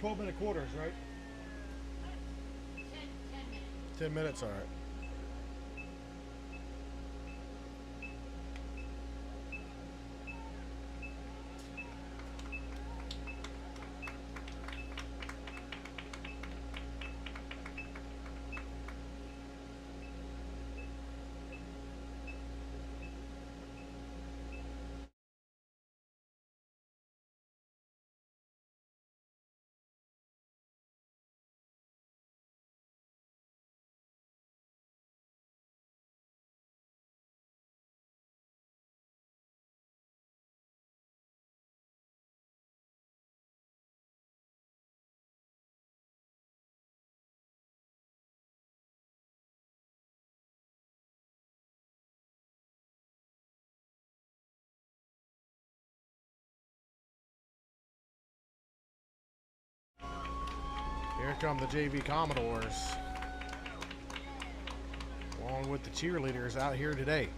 12-minute quarters, right? 10 minutes, all right. Here come the JV Commodores, along with the cheerleaders out here today.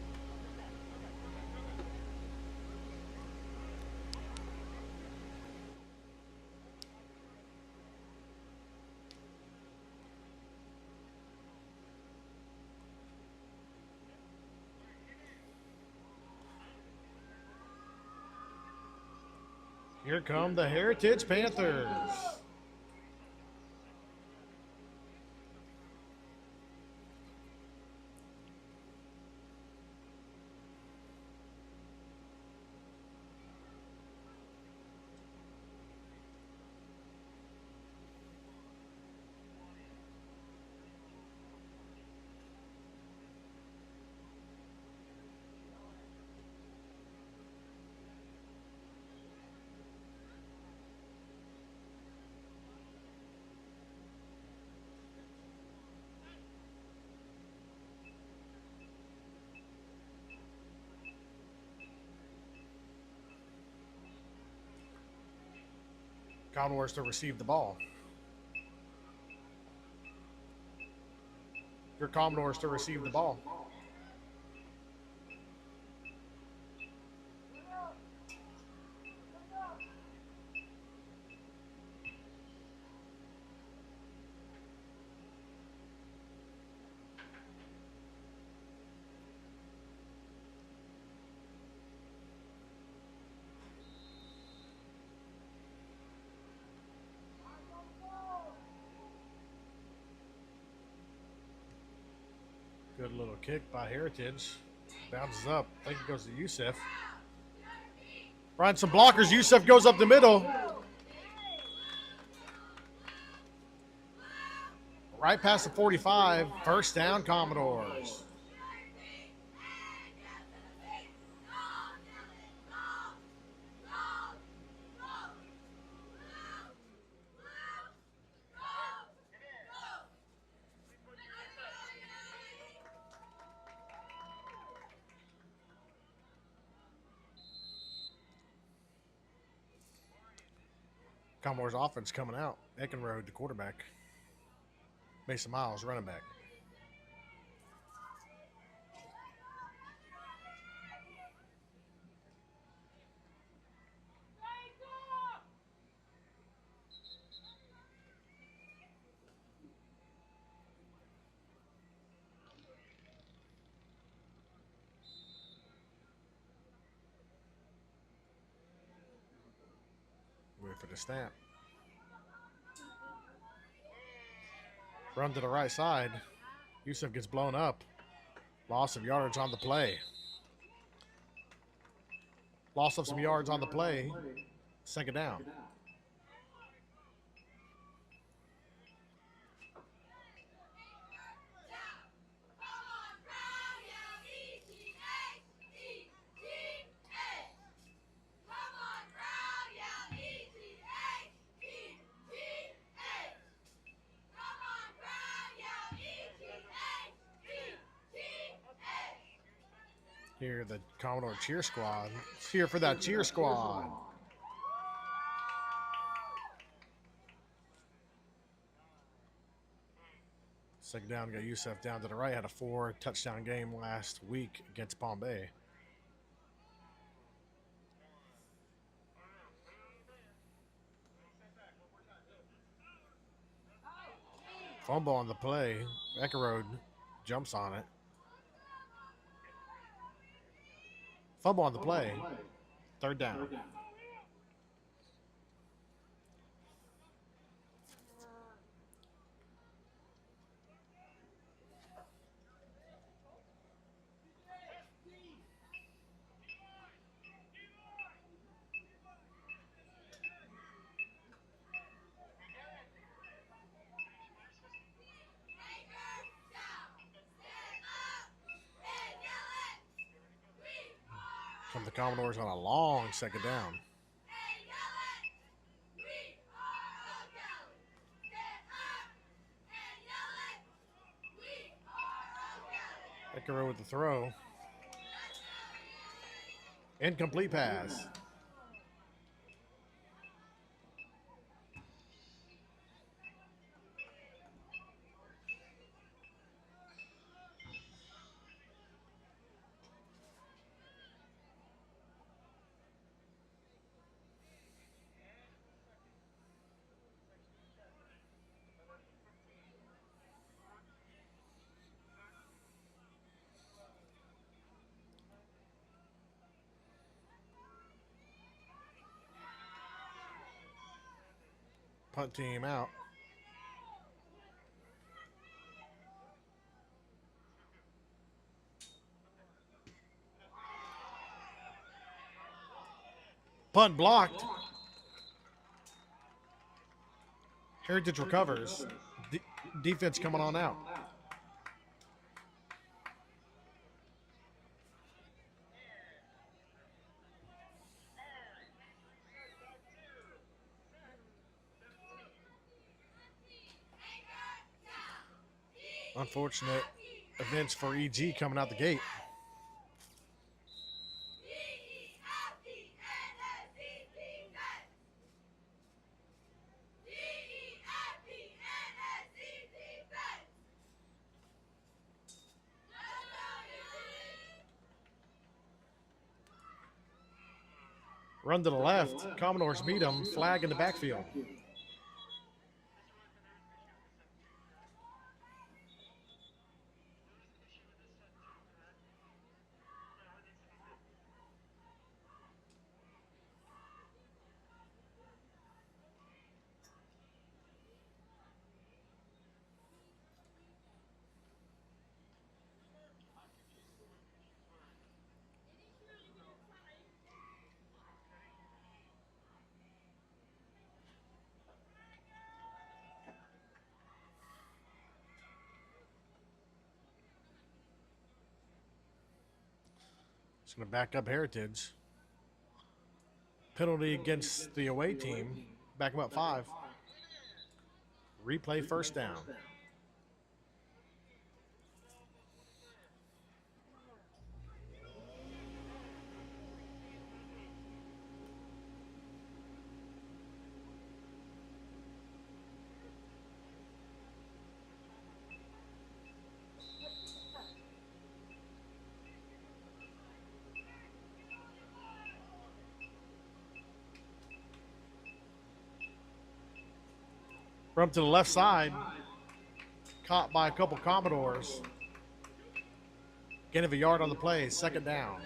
Here come the Heritage Panthers. Commodores to receive the ball. Your Commodores to receive the ball. Good little kick by Heritage. Bounces up. I think it goes to Youssef. Finds some blockers. Youssef goes up the middle. Right past the 45. First down, Commodores. Commodores offense coming out. Eckenrode, the quarterback. Mason Miles, running back. Wait for the snap. Run to the right side. Youssef gets blown up. Loss of yardage on the play. Loss of some yards on the play. Second down. Here, the Commodore cheer squad. It's here for that cheer squad. Second down, got Youssef down to the right. Had a 4-touchdown game last week against Palm Bay. Fumble on the play. Ekerode jumps on it. Fumble on the play. Third down. Come the Commodores on a long second down. Ekerode with the throw. Incomplete pass. Punt team out. Punt blocked. Heritage recovers. Defense coming on out. Unfortunate events for EG coming out the gate. Run to the left. Commodores meet them. Flag in the backfield. It's going to back up Heritage. Penalty against the away team. Back them up 5. Replay first down. Run to the left side. Caught by a couple Commodores. Gain of a yard on the play. Second down.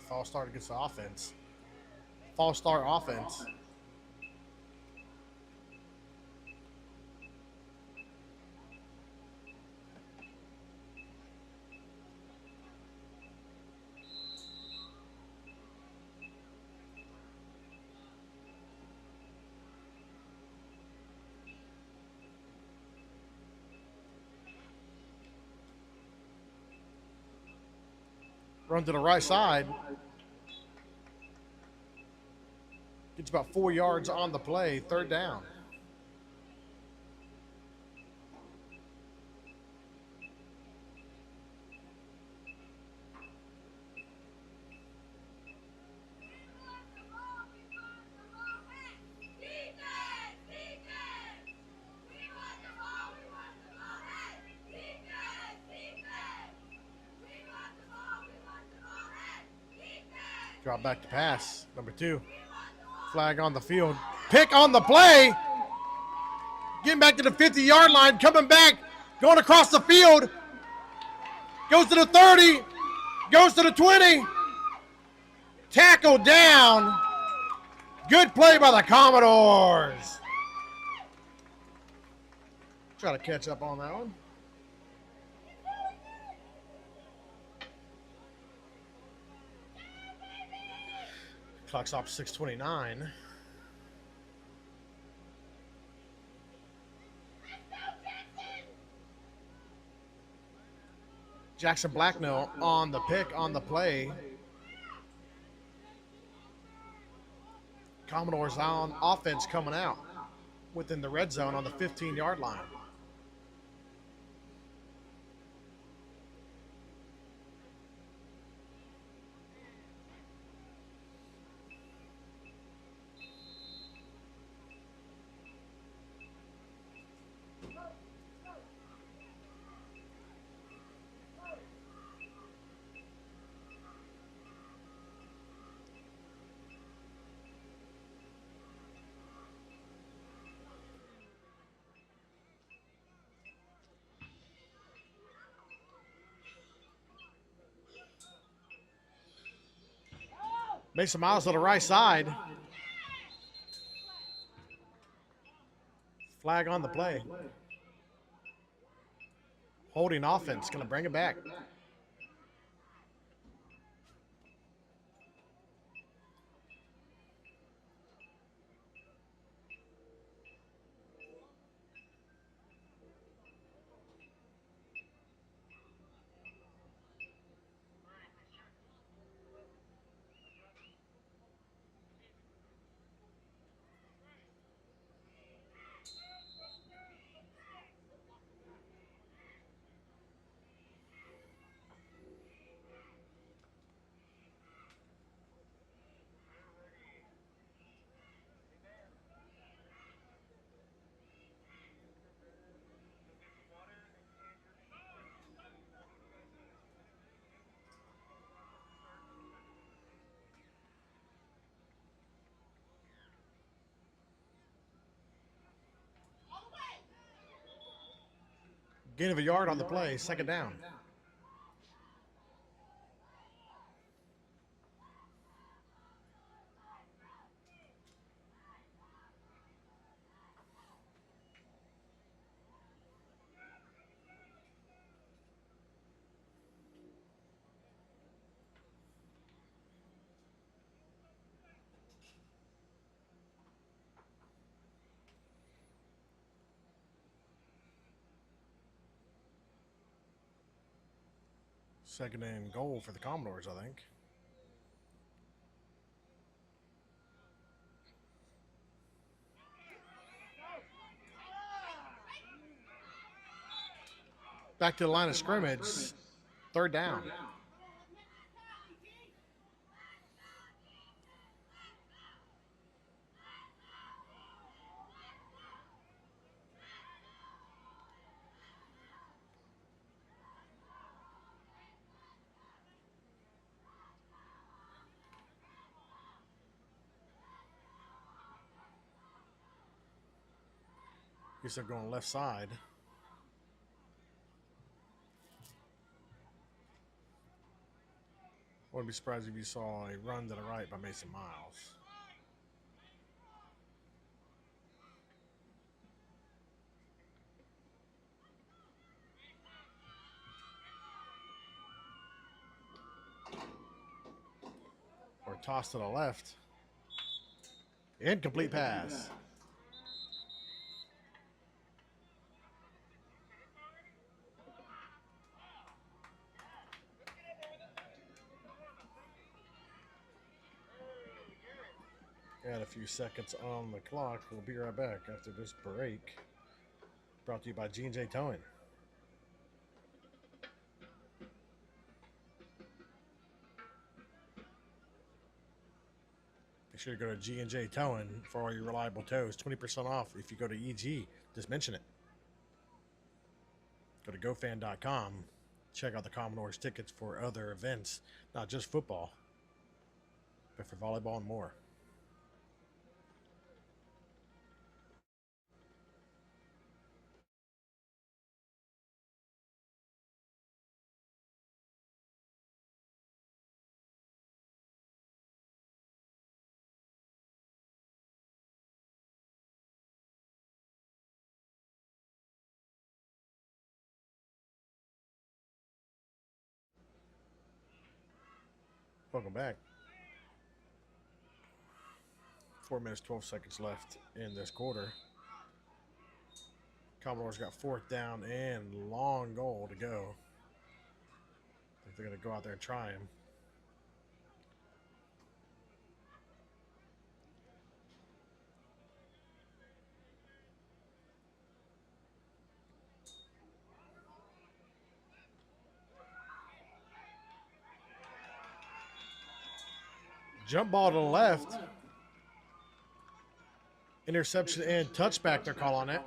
False start against the offense. False start offense. Run to the right side. Gets about 4 yards on the play. Third down. Drop back to pass. Number 2. Flag on the field. Pick on the play. Getting back to the 50-yard line. Coming back. Going across the field. Goes to the 30. Goes to the 20. Tackle down. Good play by the Commodores. Try to catch up on that one. Clock stops 6:29. Jackson Blacknell on the pick, on the play. Commodores on offense coming out within the red zone on the 15-yard line. Mason Miles to the right side. Flag on the play. Holding offense, going to bring it back. Gain of a yard on the play, second down. Second and goal for the Commodores, I think. Back to the line of scrimmage. Third down. Guess they're going left side. Wouldn't be surprised if you saw a run to the right by Mason Miles. Or toss to the left. Incomplete pass. Got a few seconds on the clock. We'll be right back after this break. Brought to you by G&J Towing. Be sure to go to G&J Towing for all your reliable tows. 20% off if you go to EG. Just mention it. Go to GoFan.com. Check out the Commodores tickets for other events, not just football. But for volleyball and more. Welcome back. 4 minutes, 12 seconds left in this quarter. Commodores got 4th down and long goal to go. I think they're going to go out there and try him. Jump ball to the left. Interception and touchback, they're calling it.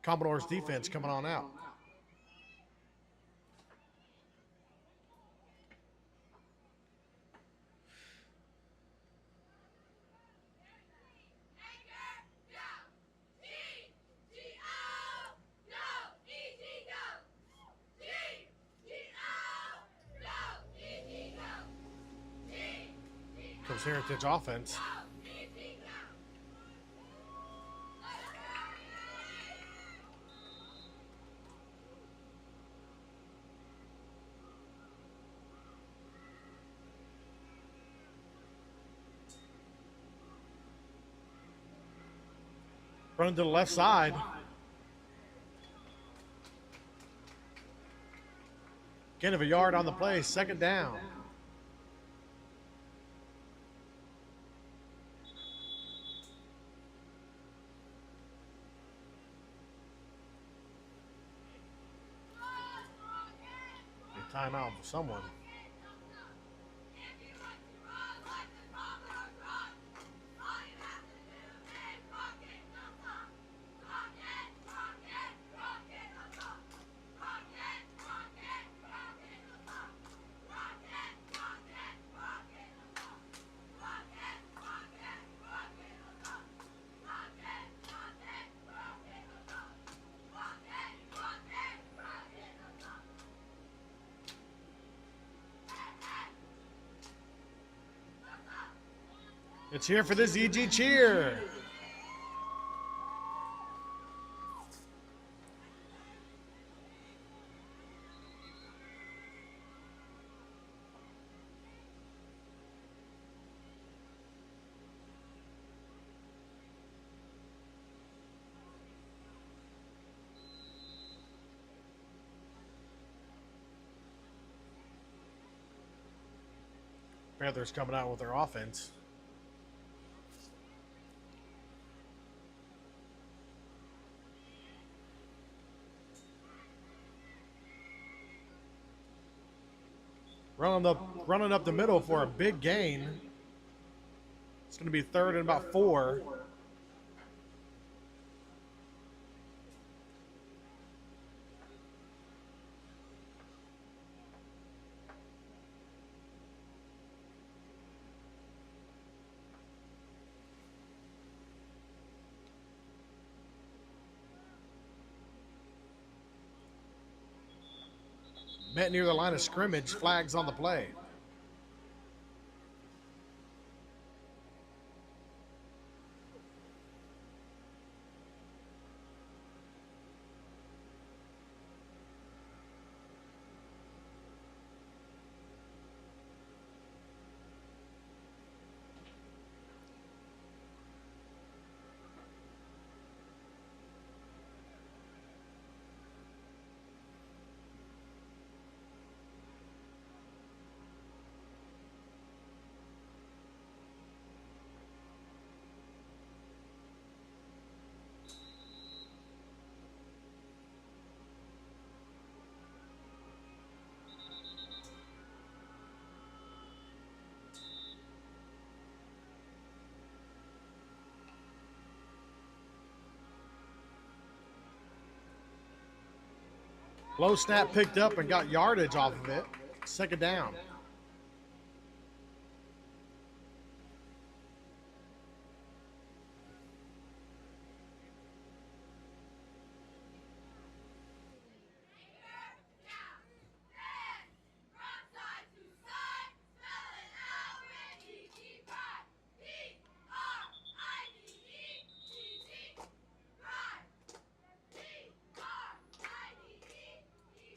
Commodores defense coming on out. Comes Heritage offense. Running to the left side. Gain of a yard on the play, 2nd down. A timeout for someone. It's here for this EG cheer. Panthers coming out with their offense. Running up the middle for a big gain. It's going to be 3rd and about 4. Met near the line of scrimmage, flags on the play. Low snap picked up and got yardage off of it. Second down.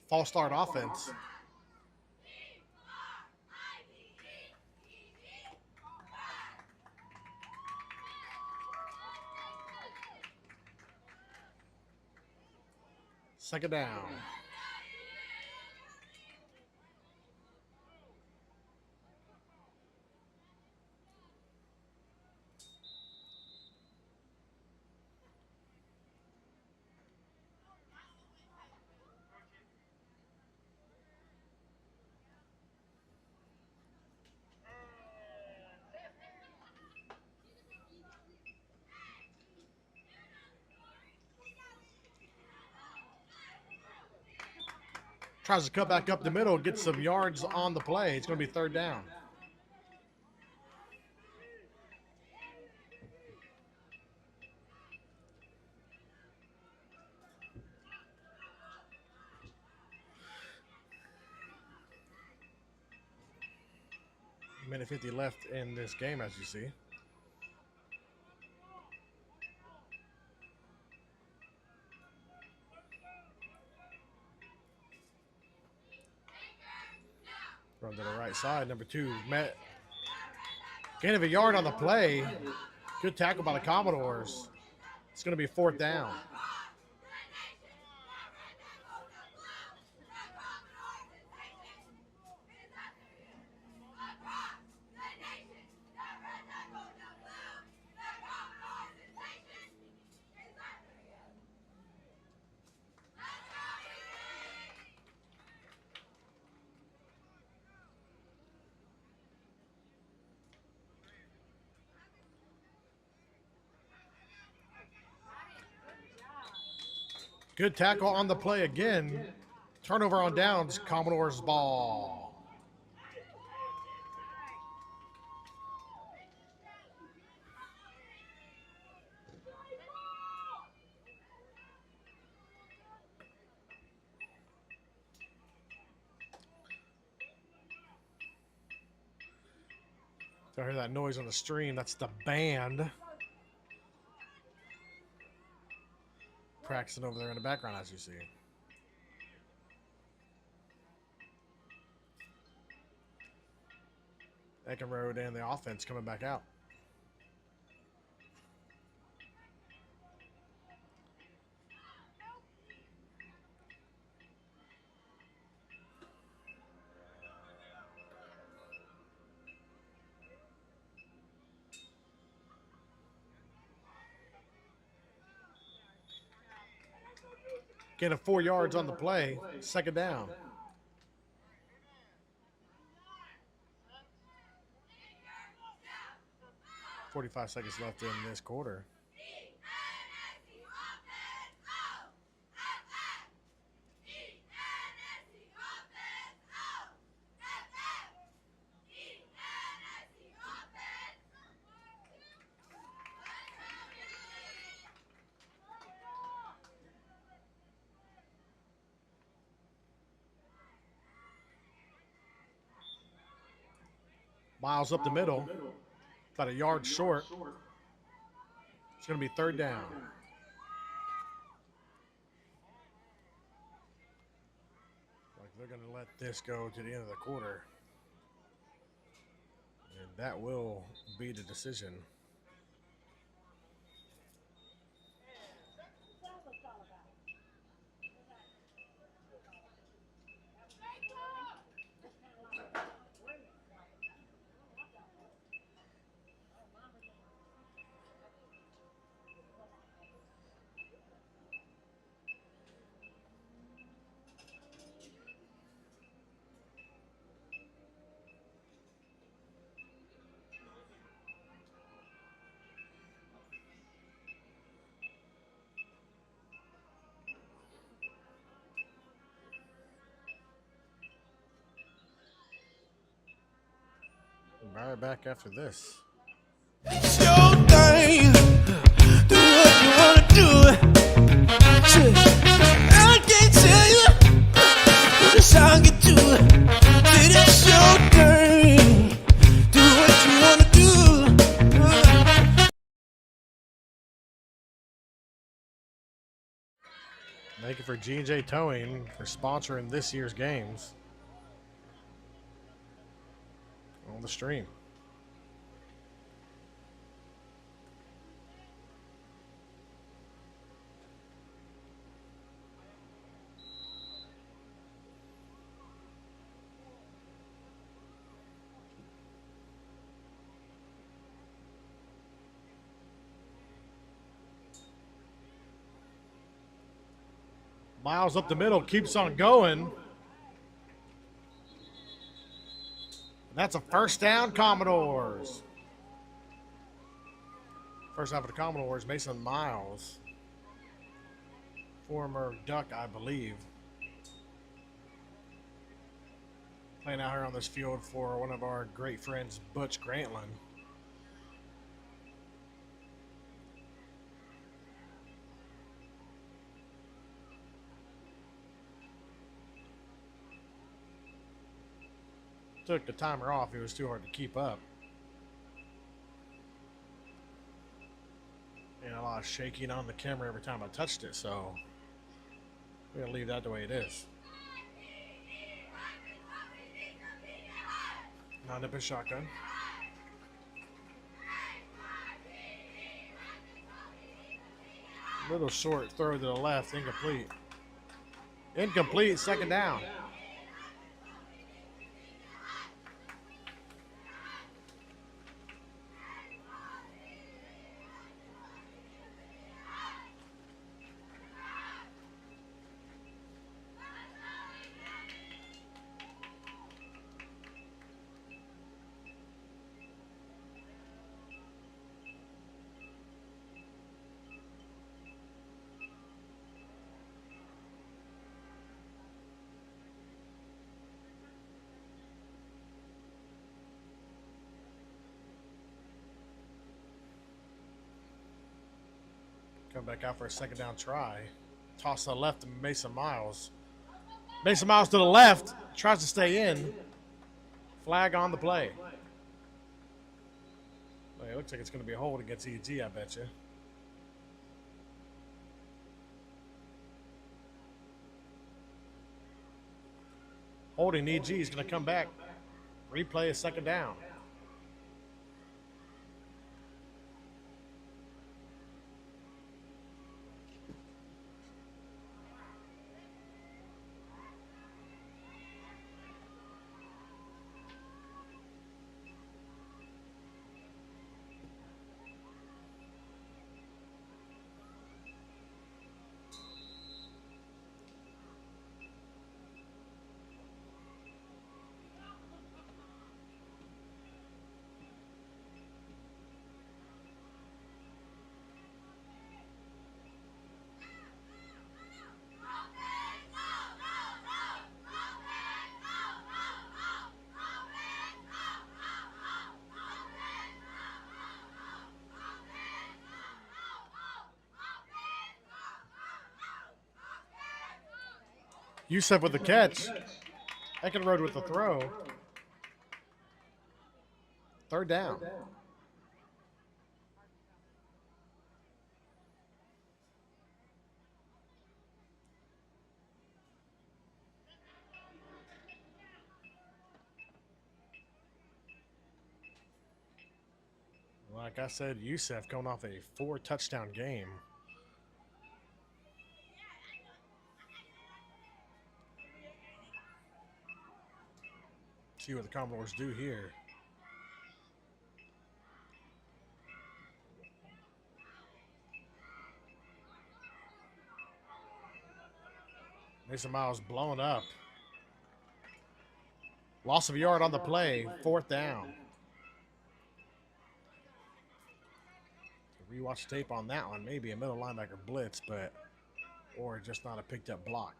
False start offense. Second down. Tries to cut back up the middle, get some yards on the play. It's going to be third down. Minute 50 left in this game, as you see. Run to the right side. Number 2, Matt. Gain of a yard on the play. Good tackle by the Commodores. It's going to be fourth down. Good tackle on the play again. Turnover on downs. Commodores ball. I hear that noise on the stream. That's the band practicing over there in the background, as you see. Eckenrode and the offense coming back out. Getting 4 yards on the play. Second down. .45 seconds left in this quarter. Miles up the middle, about a yard short. It's going to be third down. Like they're going to let this go to the end of the quarter. And that will be the decision. Right back after this. It's your thing. Do what you wanna do. I can't tell you what a song you do. It's your thing. Do what you wanna do. Thank you for G&J Towing for sponsoring this year's games on the stream. Miles up the middle, keeps on going. And that's a first down, Commodores. First down for the Commodores, Mason Miles. Former Duck, I believe. Playing out here on this field for one of our great friends, Butch Grantland. Took the timer off. It was too hard to keep up. And a lot of shaking on the camera every time I touched it, so we're going to leave that the way it is. Non-dipping shotgun. Little short throw to the left, incomplete. Incomplete, second down. Come back out for a second down try. Toss to the left to Mason Miles. Mason Miles to the left. Tries to stay in. Flag on the play. Well, it looks like it's going to be a hold against EG, I bet you. Holding EG is going to come back. Replay a second down. Youssef with the catch. Eckenrode with the throw. Third down. Like I said, Youssef coming off a 4-touchdown game. See what the Commodores do here. Mason Miles blown up. Loss of a yard on the play. Fourth down. Rewatch tape on that one. Maybe a middle linebacker blitz, but or just not a picked up block.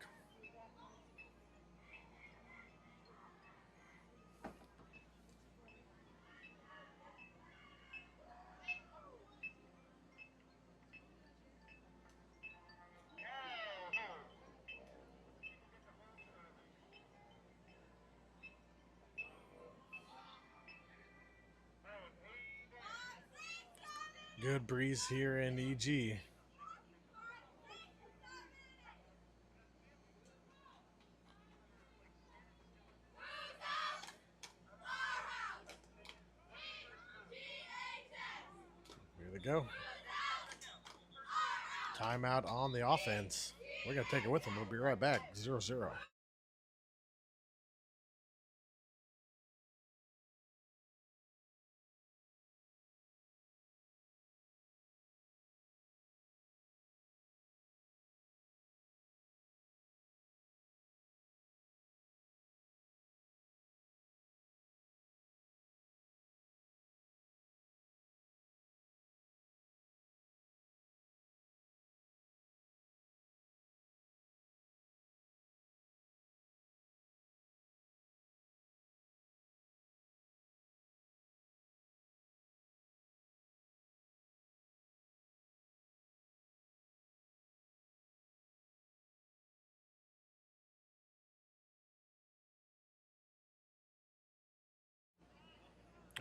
good breeze here in EG. Here they go. Timeout on the offense. We're going to take it with them. We'll be right back. 0-0.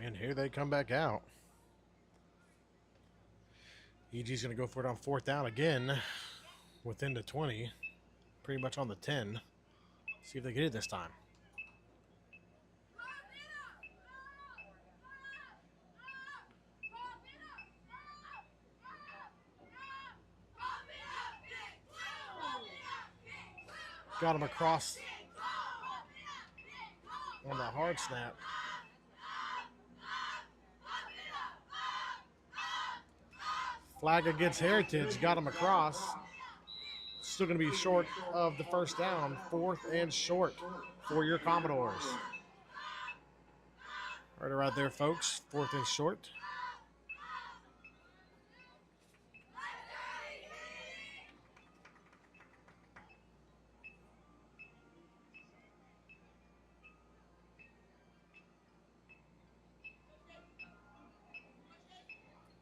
And here they come back out. EG's going to go for it on 4th down again, within the 20, pretty much on the 10. See if they get it this time. Got him across on the hard snap. Flag against Heritage, got him across. Still going to be short of the 1st down. 4th and short for your Commodores. Right there, folks. 4th and short.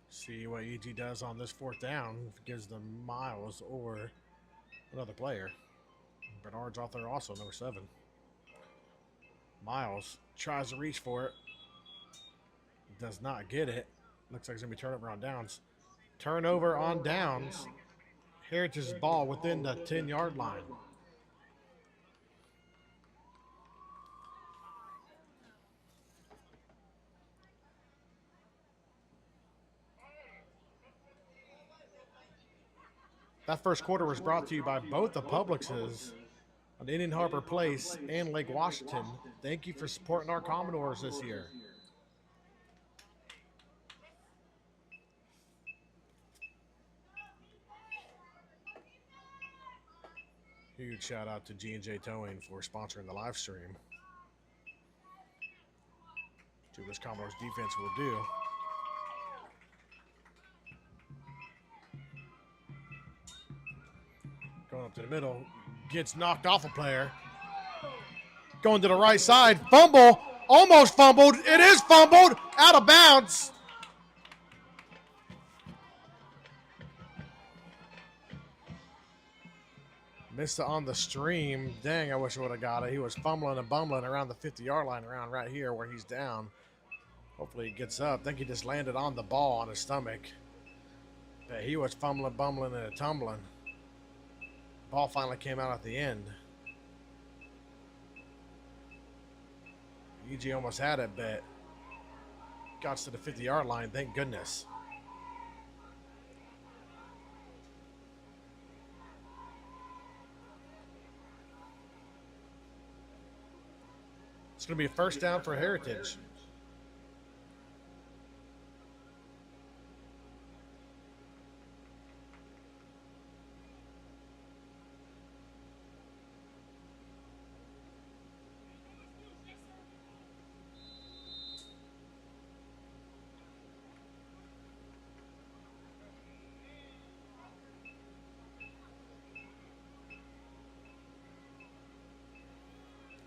See what EG does on this 4th down. If it gives them Miles or another player. Bernard's out there also, number 7. Miles tries to reach for it. Does not get it. Looks like it's going to be turnover on downs. Turnover on downs. Heritage's ball within the 10-yard line. That first quarter was brought to you by both the Publixes on Indian Harbor Place and Lake Washington. Thank you for supporting our Commodores this year. Huge shout out to G&J Towing for sponsoring the live stream. See what this Commodores defense will do. Going up to the middle, gets knocked off a player. Going to the right side, fumble, almost fumbled. It is fumbled, out of bounds. Missed it on the stream. Dang, I wish I would have got it. He was fumbling and bumbling around the 50-yard line, around right here where he's down. Hopefully he gets up. I think he just landed on the ball on his stomach. But he was fumbling, bumbling, and tumbling. Ball finally came out at the end. EG almost had it, but got to the 50-yard line, thank goodness. It's going to be a 1st down for Heritage.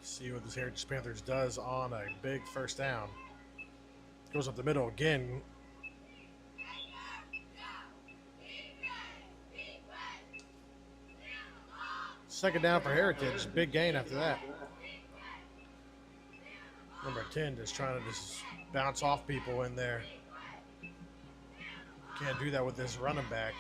See what this Heritage Panthers does on a big 1st down. Goes up the middle again. Second down for Heritage. Big gain after that. Number 10 just trying to just bounce off people in there. Can't do that with this running back.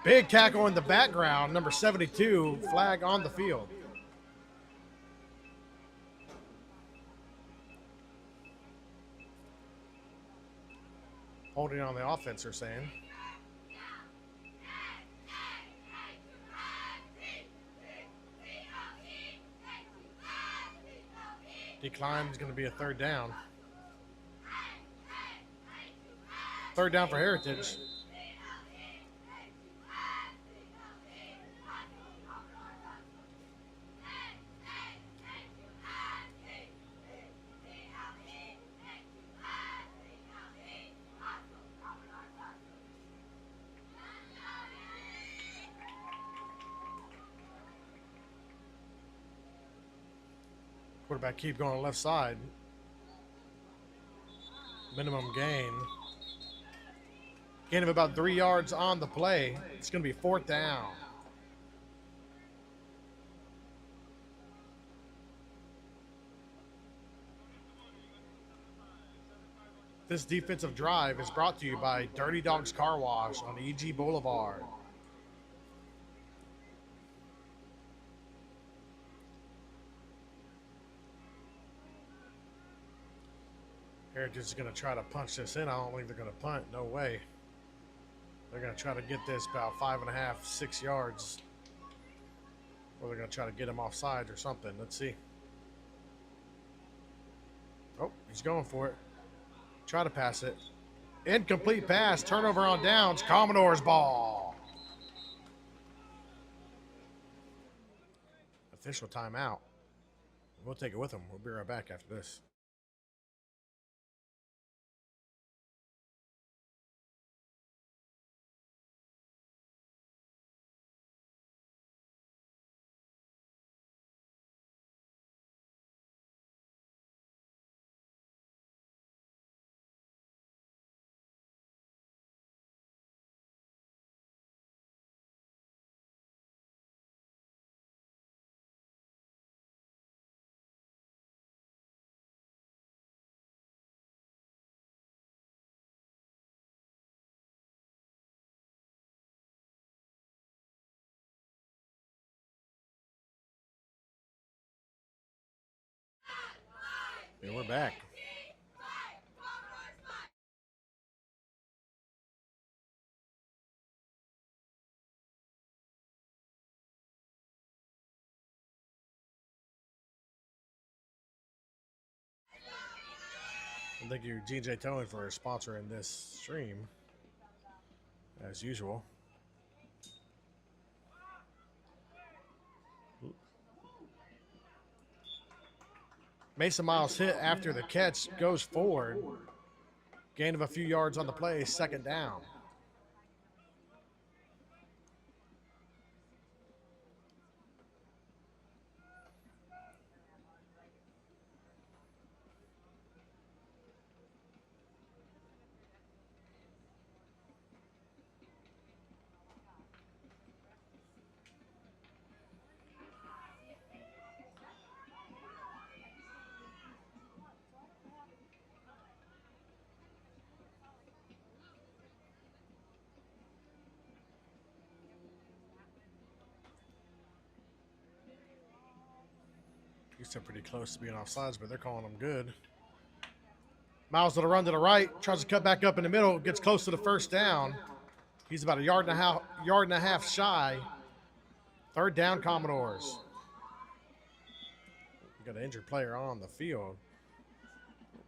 Big tackle in the background, number 72, flag on the field. Holding on the offense, they're saying. Decline is going to be a third down. Third down for Heritage. Quarterback keep going left side. Minimum gain. Gain of about 3 yards on the play. It's going to be fourth down. This defensive drive is brought to you by Dirty Dogs Car Wash on EG Boulevard. Heritage is going to try to punch this in. I don't think they're going to punt. No way. They're going to try to get this about 5.5, 6 yards. Or they're going to try to get him offside or something. Let's see. Oh, he's going for it. Try to pass it. Incomplete pass. Turnover on downs. Commodores ball. Official timeout. We'll take it with them. We'll be right back after this. And we're back. And thank you, DJ Towing, for sponsoring this stream, as usual. Mason Miles hit after the catch, goes forward. Gain of a few yards on the play, second down. Houston pretty close to being offsides, but they're calling them good. Miles to the run to the right, tries to cut back up in the middle, gets close to the first down. He's about a yard and a half shy. Third down, Commodores. We got an injured player on the field.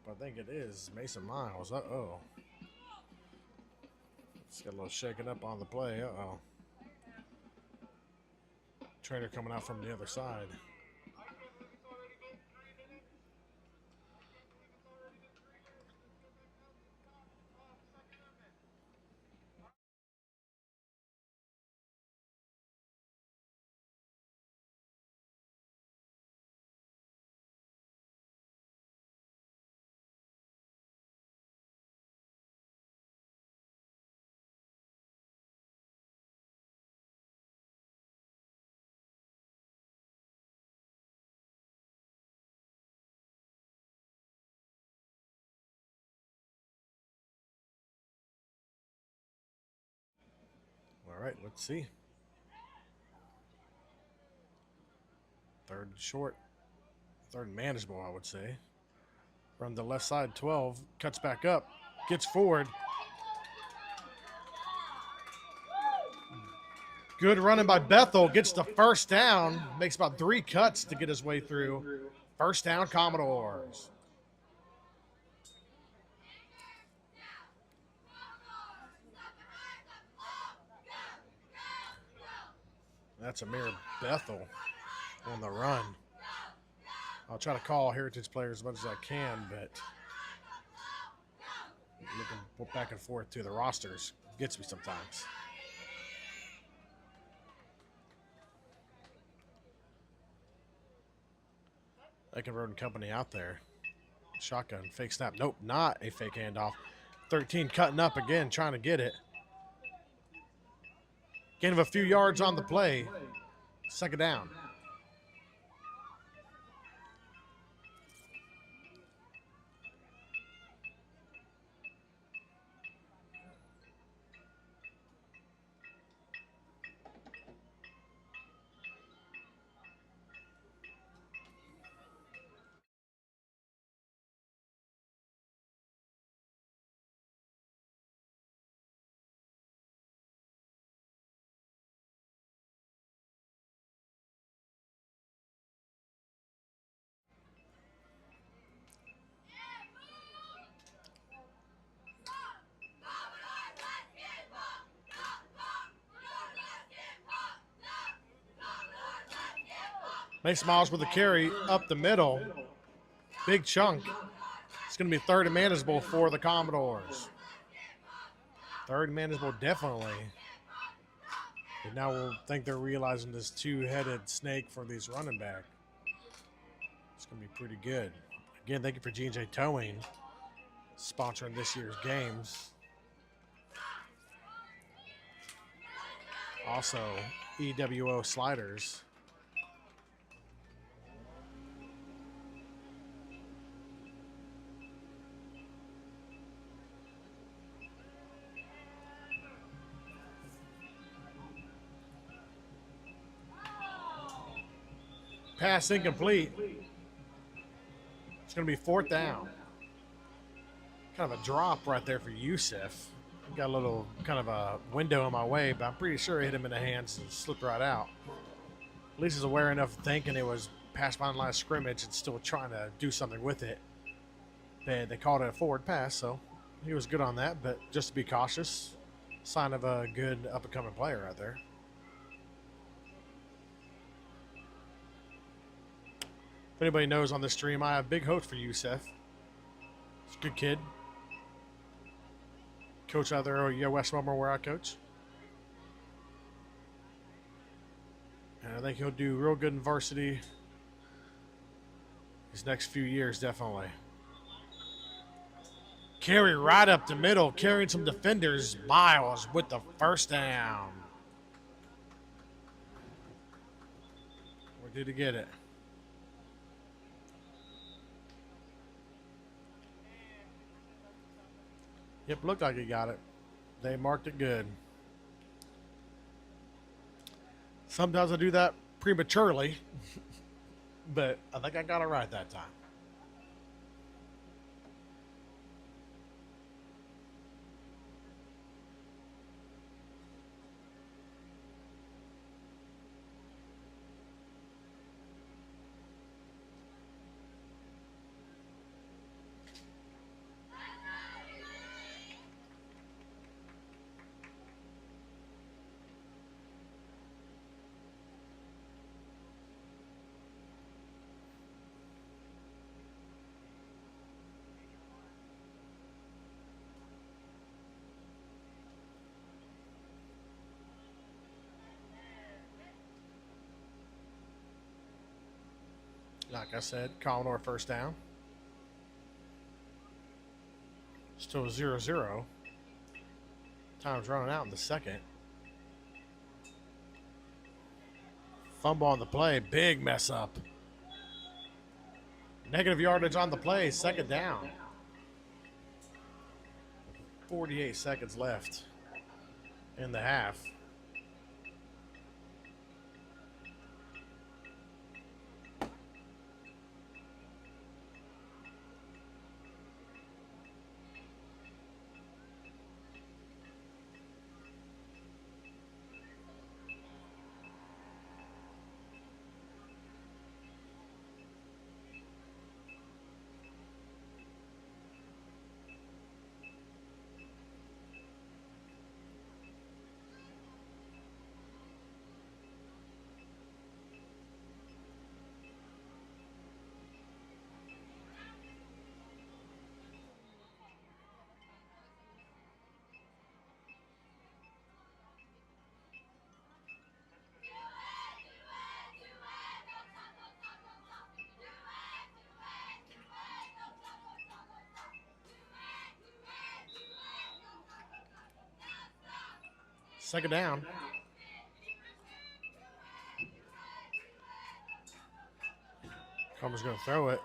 I think it is Mason Miles. Uh-oh. It's got a little shaking up on the play. Uh-oh. Trainer coming out from the other side. All right, let's see. Third and short. Third and manageable, I would say. Run the left side, 12. Cuts back up. Gets forward. Good running by Bethel. Gets the first down. Makes about 3 cuts to get his way through. First down, Commodores. That's Amir Bethel on the run. I'll try to call Heritage players as much as I can, but looking back and forth to the rosters gets me sometimes. Lincoln Road and Company out there. Shotgun, fake snap. Nope, not a fake handoff. 13 cutting up again, trying to get it. Gain of a few yards on the play. Second down. Mason Miles with a carry up the middle. Big chunk. It's going to be third and manageable for the Commodores. Third and manageable, definitely. But now we'll think they're realizing this two-headed snake for these running back. It's going to be pretty good. Again, thank you for G&J Towing sponsoring this year's games. Also, EWO Sliders. Pass incomplete. It's going to be fourth down. Kind of a drop right there for Youssef. Got a little kind of a window in my way, but I'm pretty sure it hit him in the hands and slipped right out. At least he's aware enough thinking it was past behind line of scrimmage and still trying to do something with it. They called it a forward pass, so he was good on that, but just to be cautious, sign of a good up-and-coming player right there. If anybody knows on this stream, I have big hopes for Youssef. He's a good kid. Coach out there at West Wilmer where I coach. And I think he'll do real good in varsity these next few years, definitely. Carry right up the middle, carrying some defenders. Miles with the first down. Where did he get it? Yep, looked like he got it. They marked it good. Sometimes I do that prematurely, but I think I got it right that time. Like I said, Commodore first down. Still 0-0. Time's running out in the second. Fumble on the play. Big mess up. Negative yardage on the play. Second down. 48 seconds left in the half. Second down. Comer's going to throw it.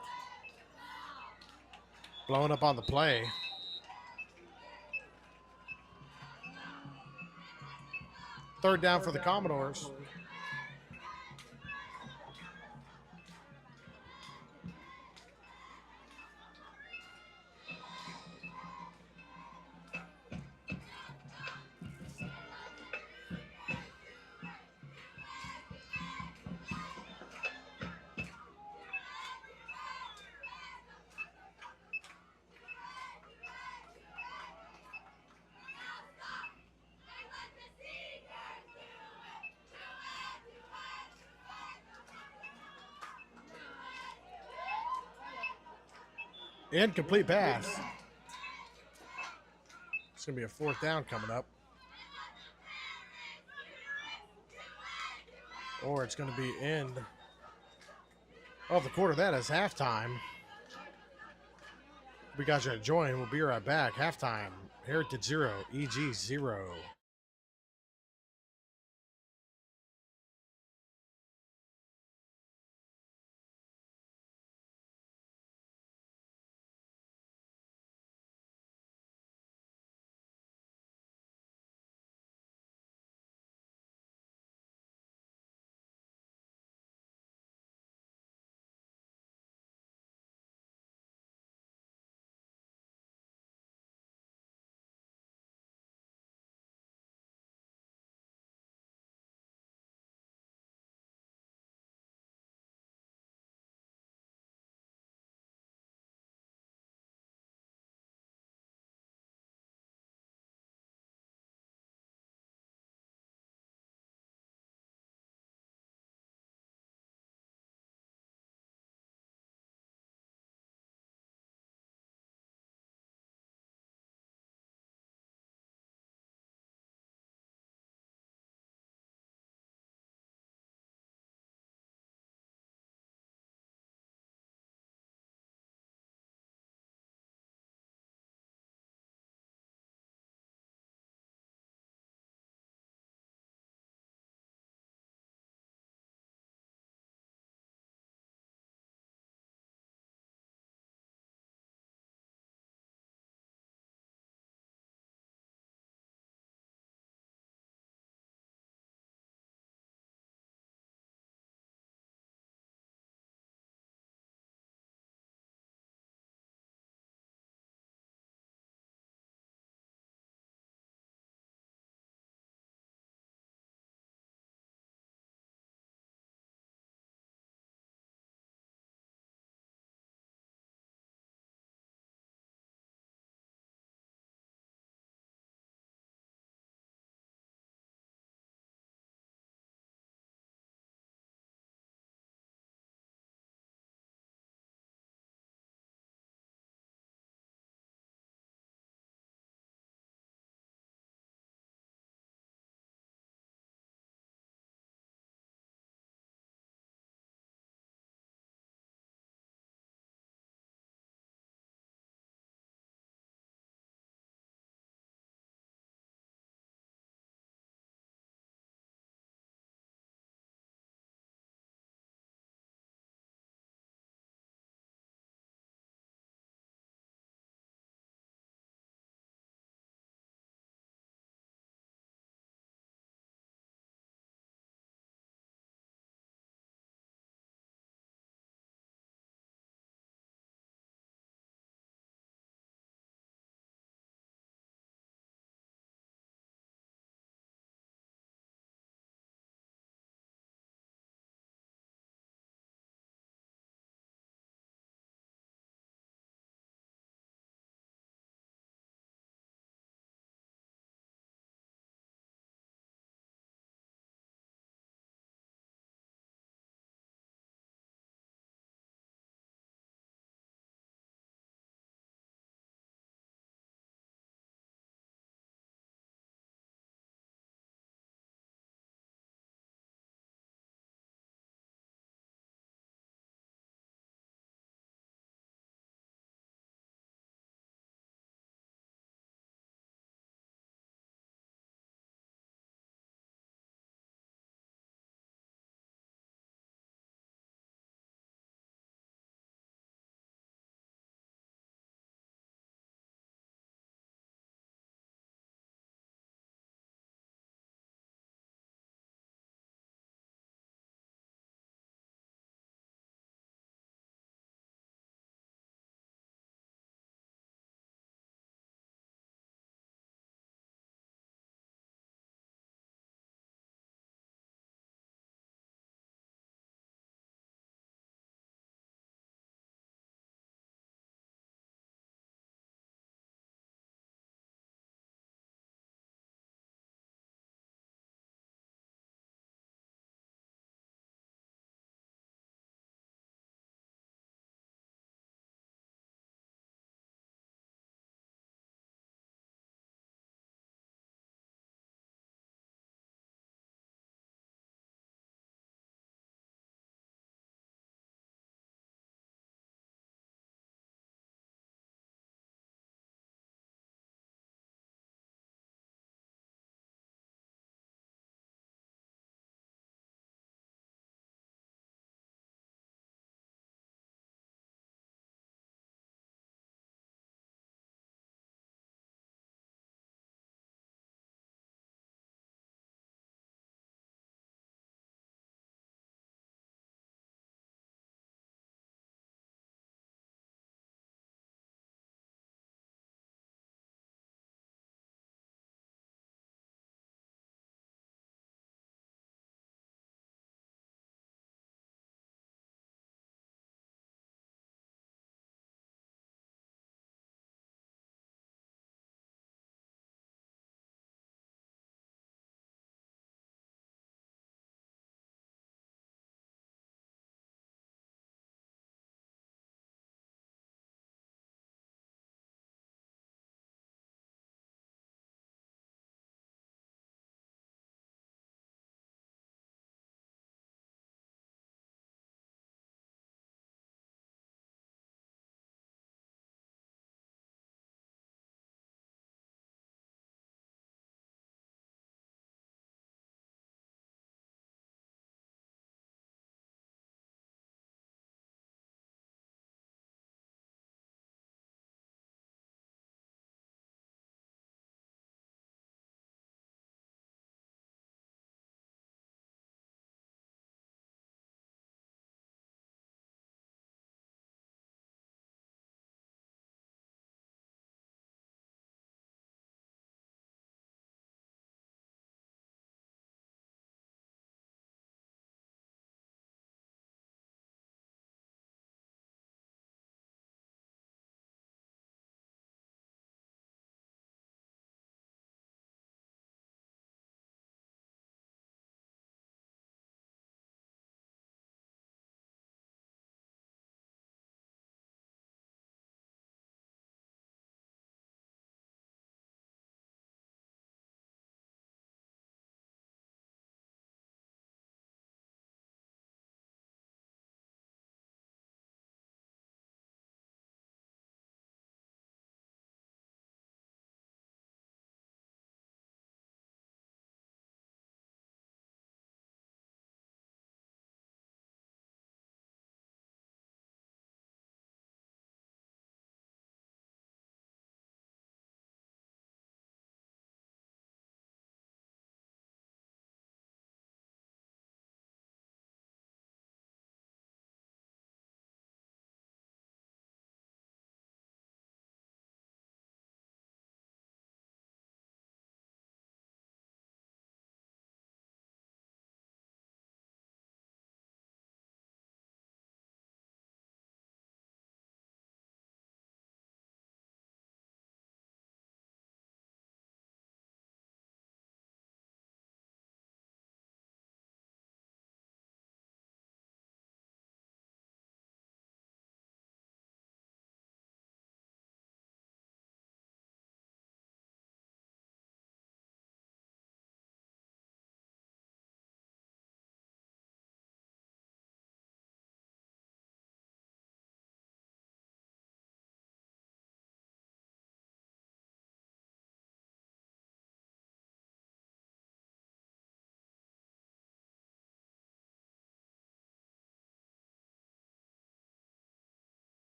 Blowing up on the play. Third down for the Commodores. Incomplete pass. It's going to be a fourth down coming up. Or it's going to be end of the quarter. That is halftime. We got you to join. We'll be right back. Halftime. Heritage 0, EG 0.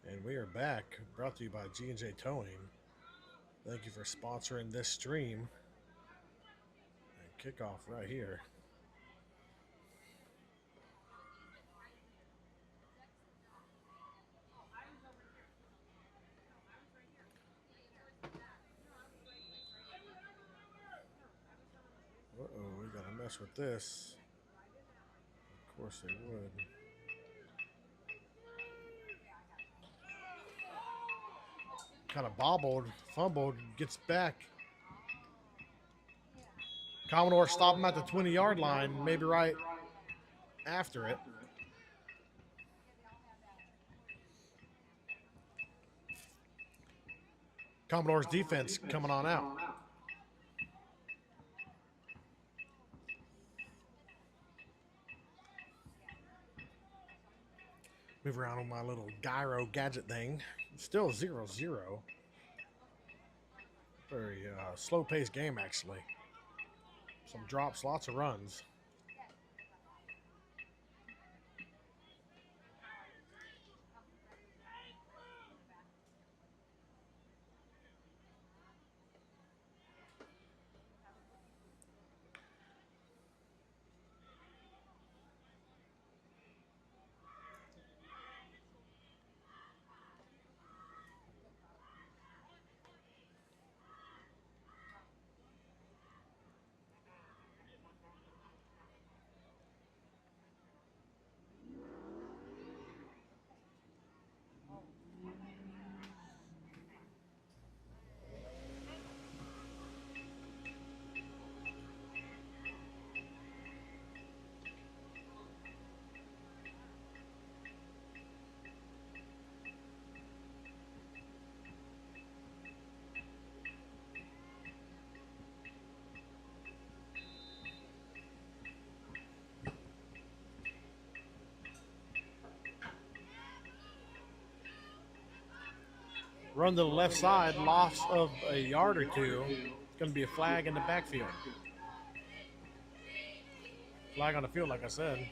And we are back, brought to you by G&J Towing. Thank you for sponsoring this stream. And kickoff right here. Uh-oh, we gotta mess with this. Of course they would. Kind of bobbled, fumbled, gets back. Commodore stop him at the 20-yard line, maybe right after it. Commodore's defense coming on out. Move around on my little gyro gadget thing. Still 0-0. Very slow-paced game, actually. Some drops, lots of runs. Run to the left side, loss of a yard or two. It's going to be a flag in the backfield. Flag on the field, like I said.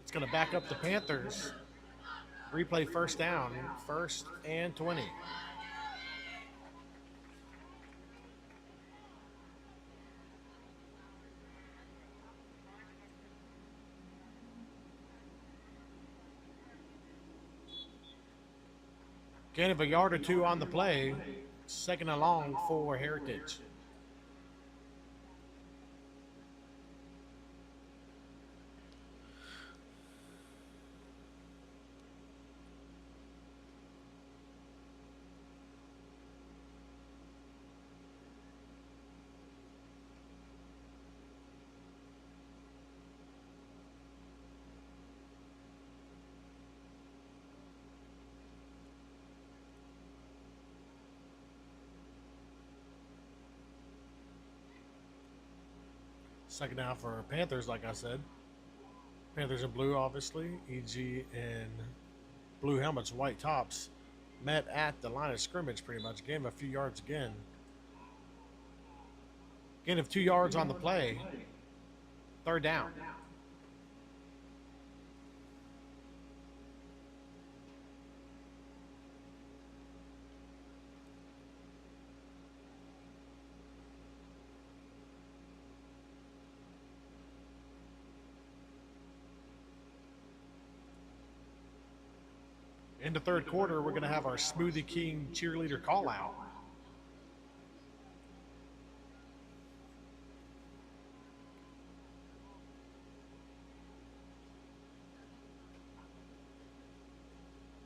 It's going to back up the Panthers. Replay first down, 1st and 20. Gain of a yard or two on the play. 2nd and long for Heritage. Second down for Panthers, like I said. Panthers in blue, obviously. EG in blue helmets, white tops. Met at the line of scrimmage, pretty much. Gain of a few yards again. Gain of 2 yards on the play. 3rd down. In the 3rd quarter, we're going to have our Smoothie King cheerleader call out.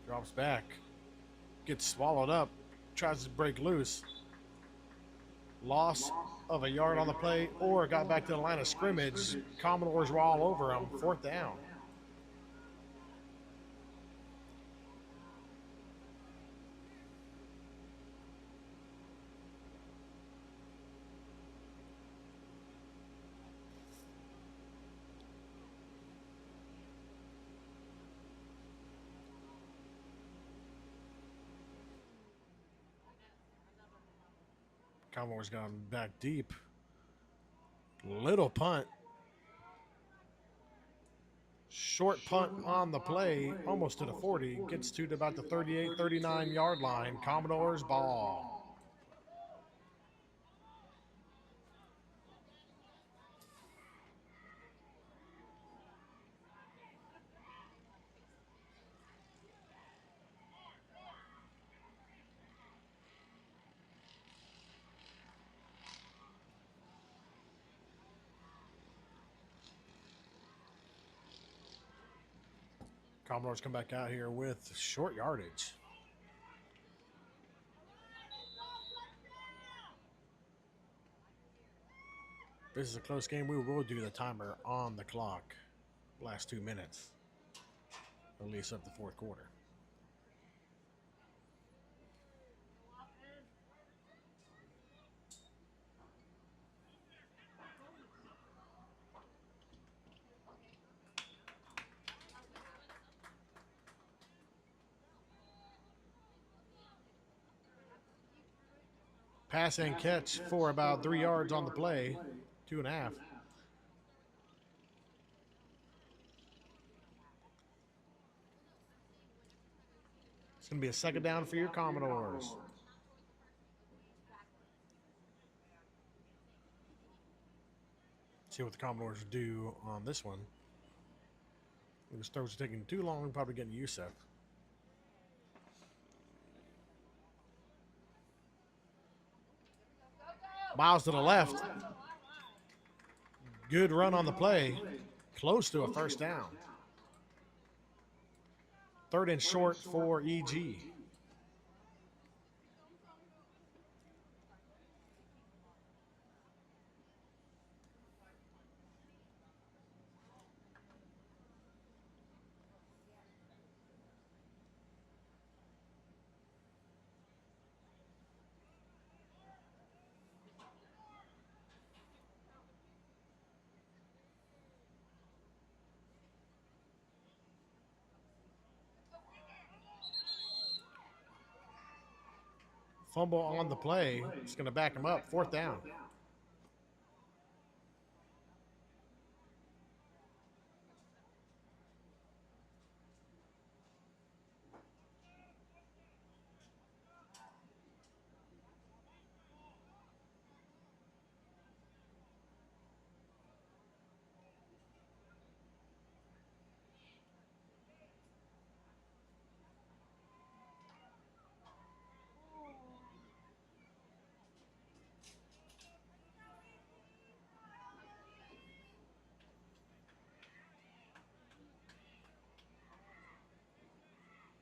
Drops back. Gets swallowed up. Tries to break loose. Loss of a yard on the play, or got back to the line of scrimmage. Commodores were all over him. 4th down. Commodores gone back deep. Little punt. Short punt on the play, almost to the 40. Gets to about the 38, 39 yard line. Commodores ball. Commodores come back out here with short yardage. This is a close game. We will do the timer on the clock. Last 2 minutes. At least of the fourth quarter. Pass and catch for about 3 yards on the play. 2.5. It's going to be a second down for your Commodores. See what the Commodores do on this one. This throws are taking too long. Probably getting Youssef. Miles to the left. Good run on the play. Close to a first down. 3rd and short for EG. Fumble on the play. It's going to back him up. 4th down.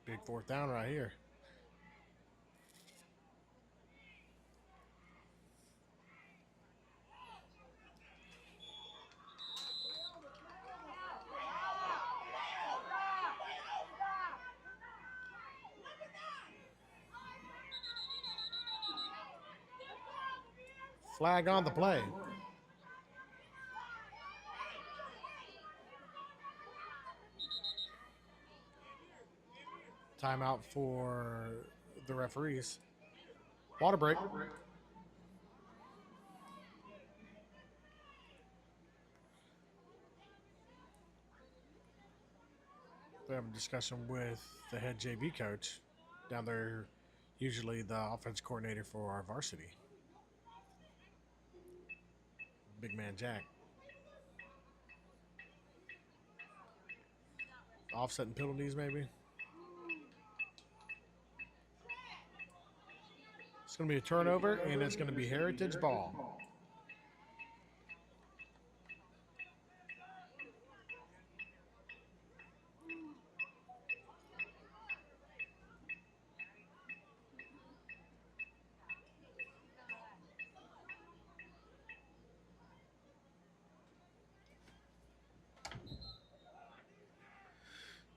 Big 4th down right here. Flag on the play. Timeout for the referees. Water break. We have a discussion with the head JV coach down there, usually the offense coordinator for our varsity. Big man Jack. Offsetting penalties, maybe. It's going to be a turnover, and it's going to be Heritage ball.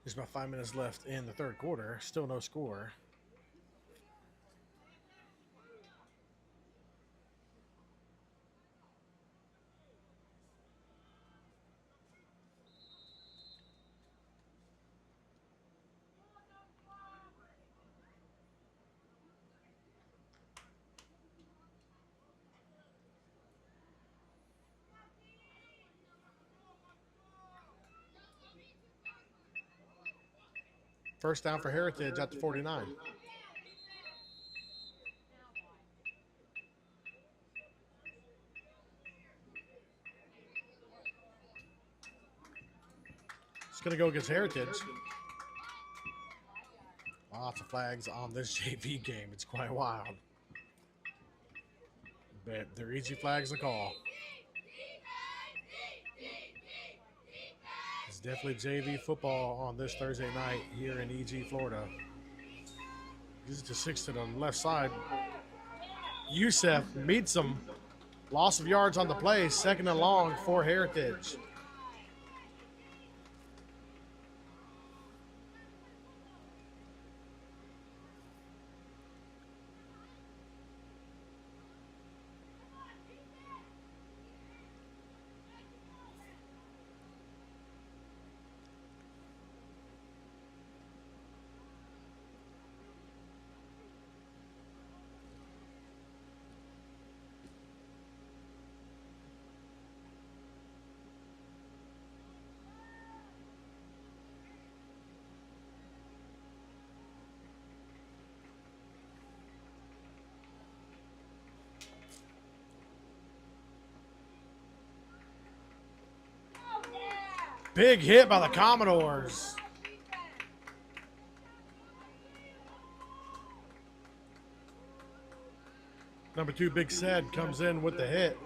There's about 5 minutes left in the third quarter. Still no score. First down for Heritage at the 49. It's going to go against Heritage. Lots of flags on this JV game. It's quite wild. But they're easy flags to call. It's definitely JV football on this Thursday night here in EG, Florida. This is the 6 to the left side. Youssef meets him. Loss of yards on the play. 2nd and long for Heritage. Big hit by the Commodores. Number 2, Big Said, comes in with the hit.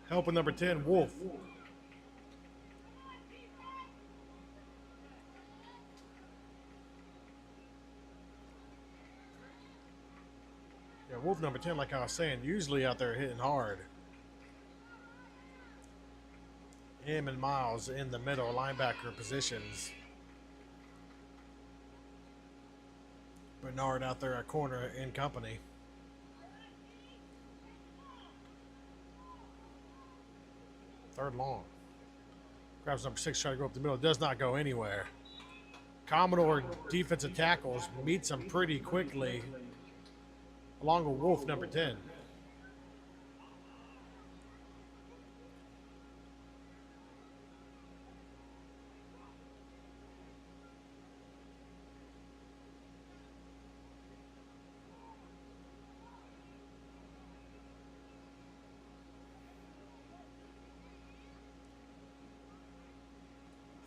Helping number 10, Wolf. Yeah, Wolf number 10, like I was saying, usually out there hitting hard. Him and Miles in the middle linebacker positions. Bernard out there at corner in company. Third long. Grabs number 6, trying to go up the middle. Does not go anywhere. Commodore defensive tackles meets him pretty quickly, along with Wolf number 10.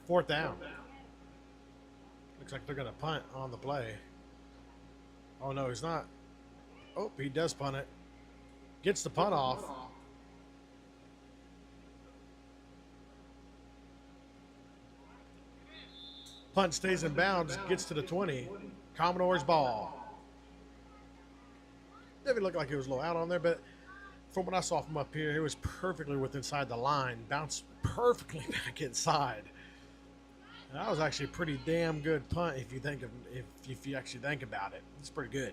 Fourth down. Looks like they're going to punt on the play. Oh, no, he's not. Oh, he does punt it. Gets the punt off. Punt stays in bounds, gets to the 20. Commodore's ball. Didn't look like it was a little out on there, but from what I saw from up here, it was perfectly within inside the line. Bounced perfectly back inside. That was actually a pretty damn good punt if you think of if you actually think about it. It's pretty good.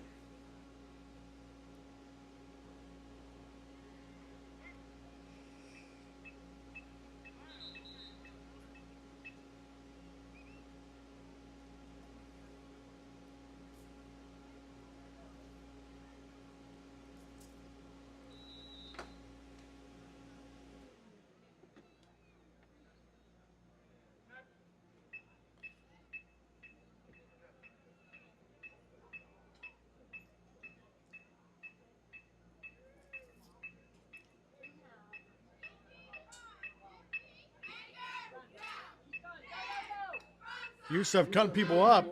Youssef cutting people up.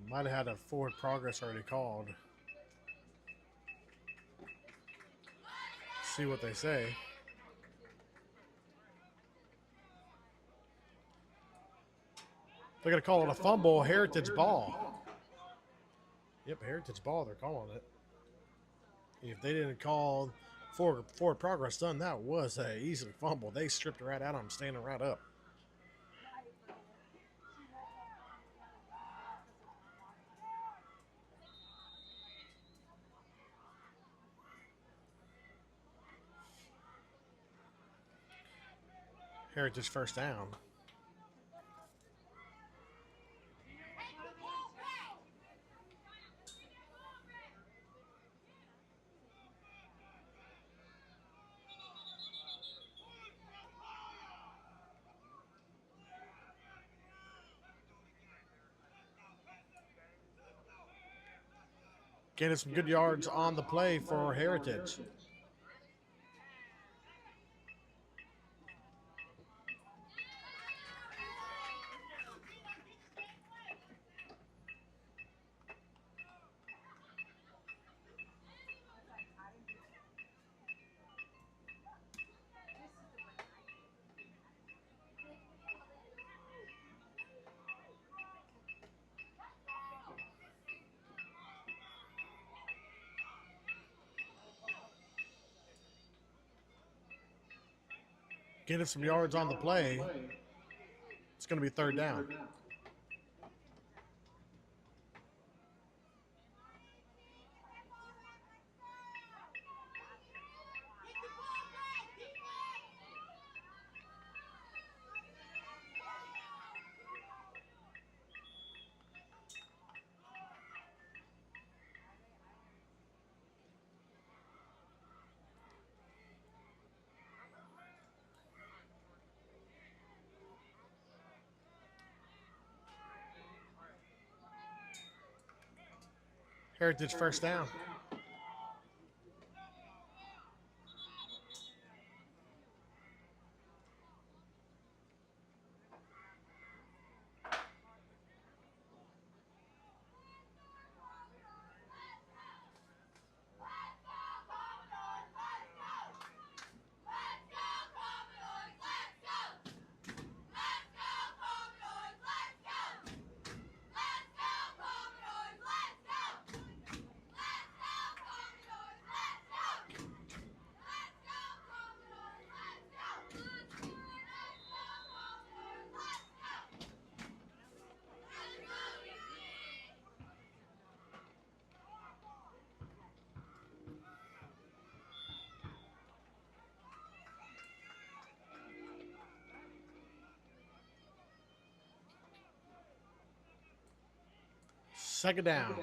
Might have had a forward progress already called. See what they say. They're going to call it a fumble, Heritage ball. Yep, Heritage ball, they're calling it. If they didn't call forward progress done, that was an easy fumble. They stripped right out of him, standing right up. Heritage first down. Getting some good yards on the play for Heritage. Getting some yards on the play. It's going to be third down. Heritage first down. Second down.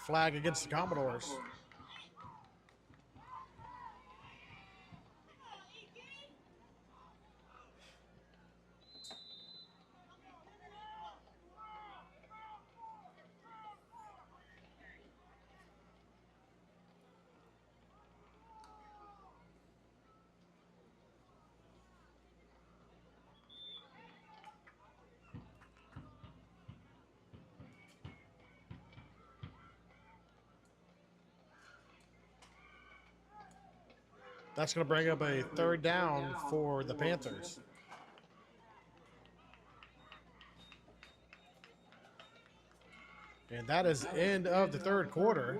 Flag against the Commodores. That's going to bring up a third down for the Panthers. And that is end of the third quarter.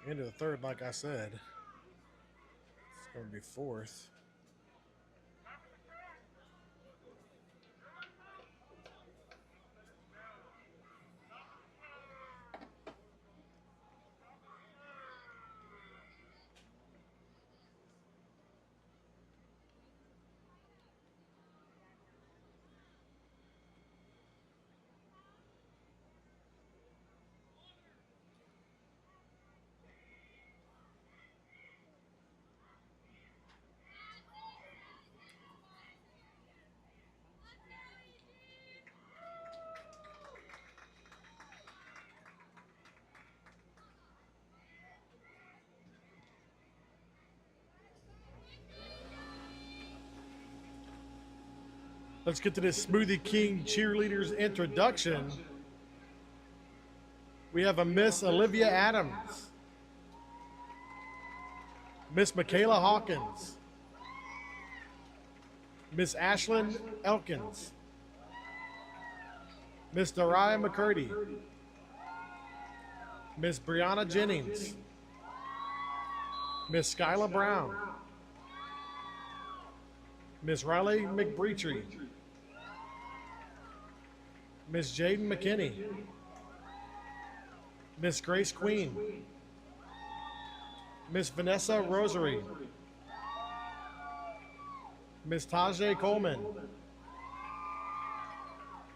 End of the third, like I said. It's going to be fourth. Let's get to this Smoothie King cheerleaders introduction. We have a Miss Olivia Adams, Miss Michaela Hawkins, Miss Ashlyn Elkins, Miss Dariah McCurdy, Miss Brianna Jennings, Miss Skyla Brown. Miss Riley McBreetry. Miss Jaden McKinney. Miss Grace Queen. Miss Vanessa Rosary. Miss Tajay Coleman.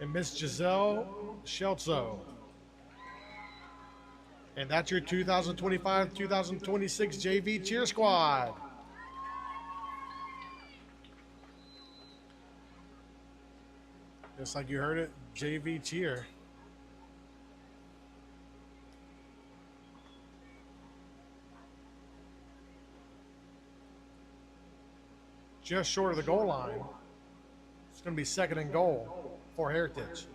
And Miss Giselle Sheltzo. And that's your 2025-2026 JV Cheer Squad. Just like you heard it, JV Cheer. Just short of the goal line. It's going to be second and goal for Heritage.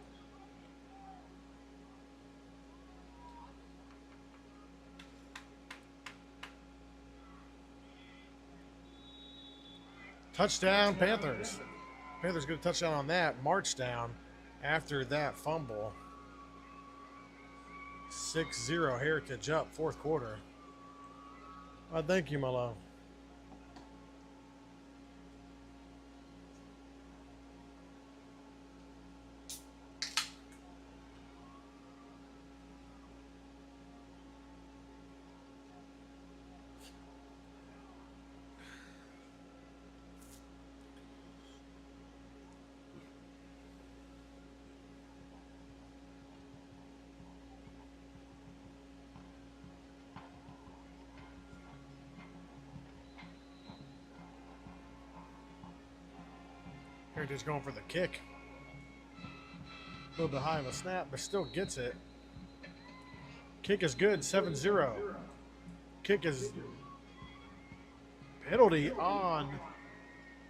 Touchdown, Panthers. Panthers get a touchdown on that. March down after that fumble. 6-0 Heritage up, fourth quarter. Thank you, Malo. Heritage going for the kick. A little bit high of a snap, but still gets it. Kick is good, 7-0. Kick is penalty on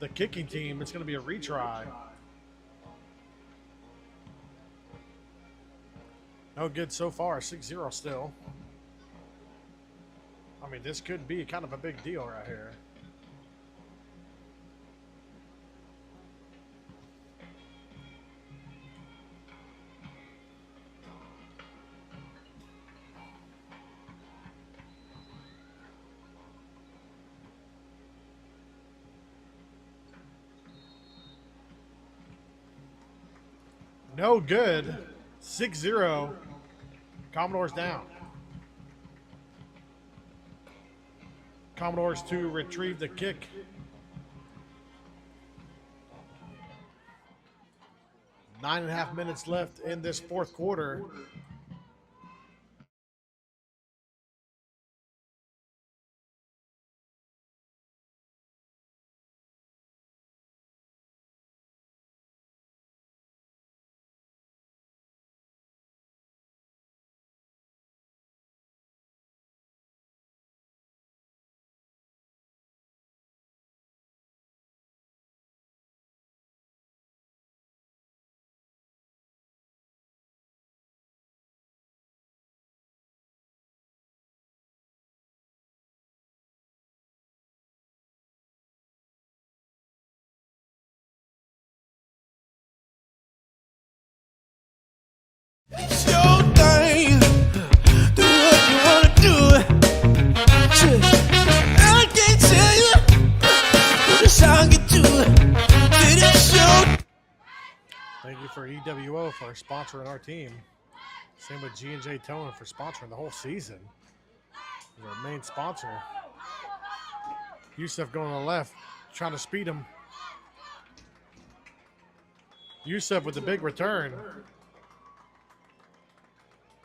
the kicking team. It's going to be a retry. No good so far, 6-0 still. I mean, this could be kind of a big deal right here. No good. 6-0. Commodores down. Commodores to retrieve the kick. 9.5 minutes left in this fourth quarter. It's your thing. Do what you wanna do. I can't tell you what the song you do. Did it show? Thank you for EWO for sponsoring our team. Same with G&J Towing for sponsoring the whole season. He's our main sponsor. Yusuf going to the left, trying to speed him. Yusuf with the big return.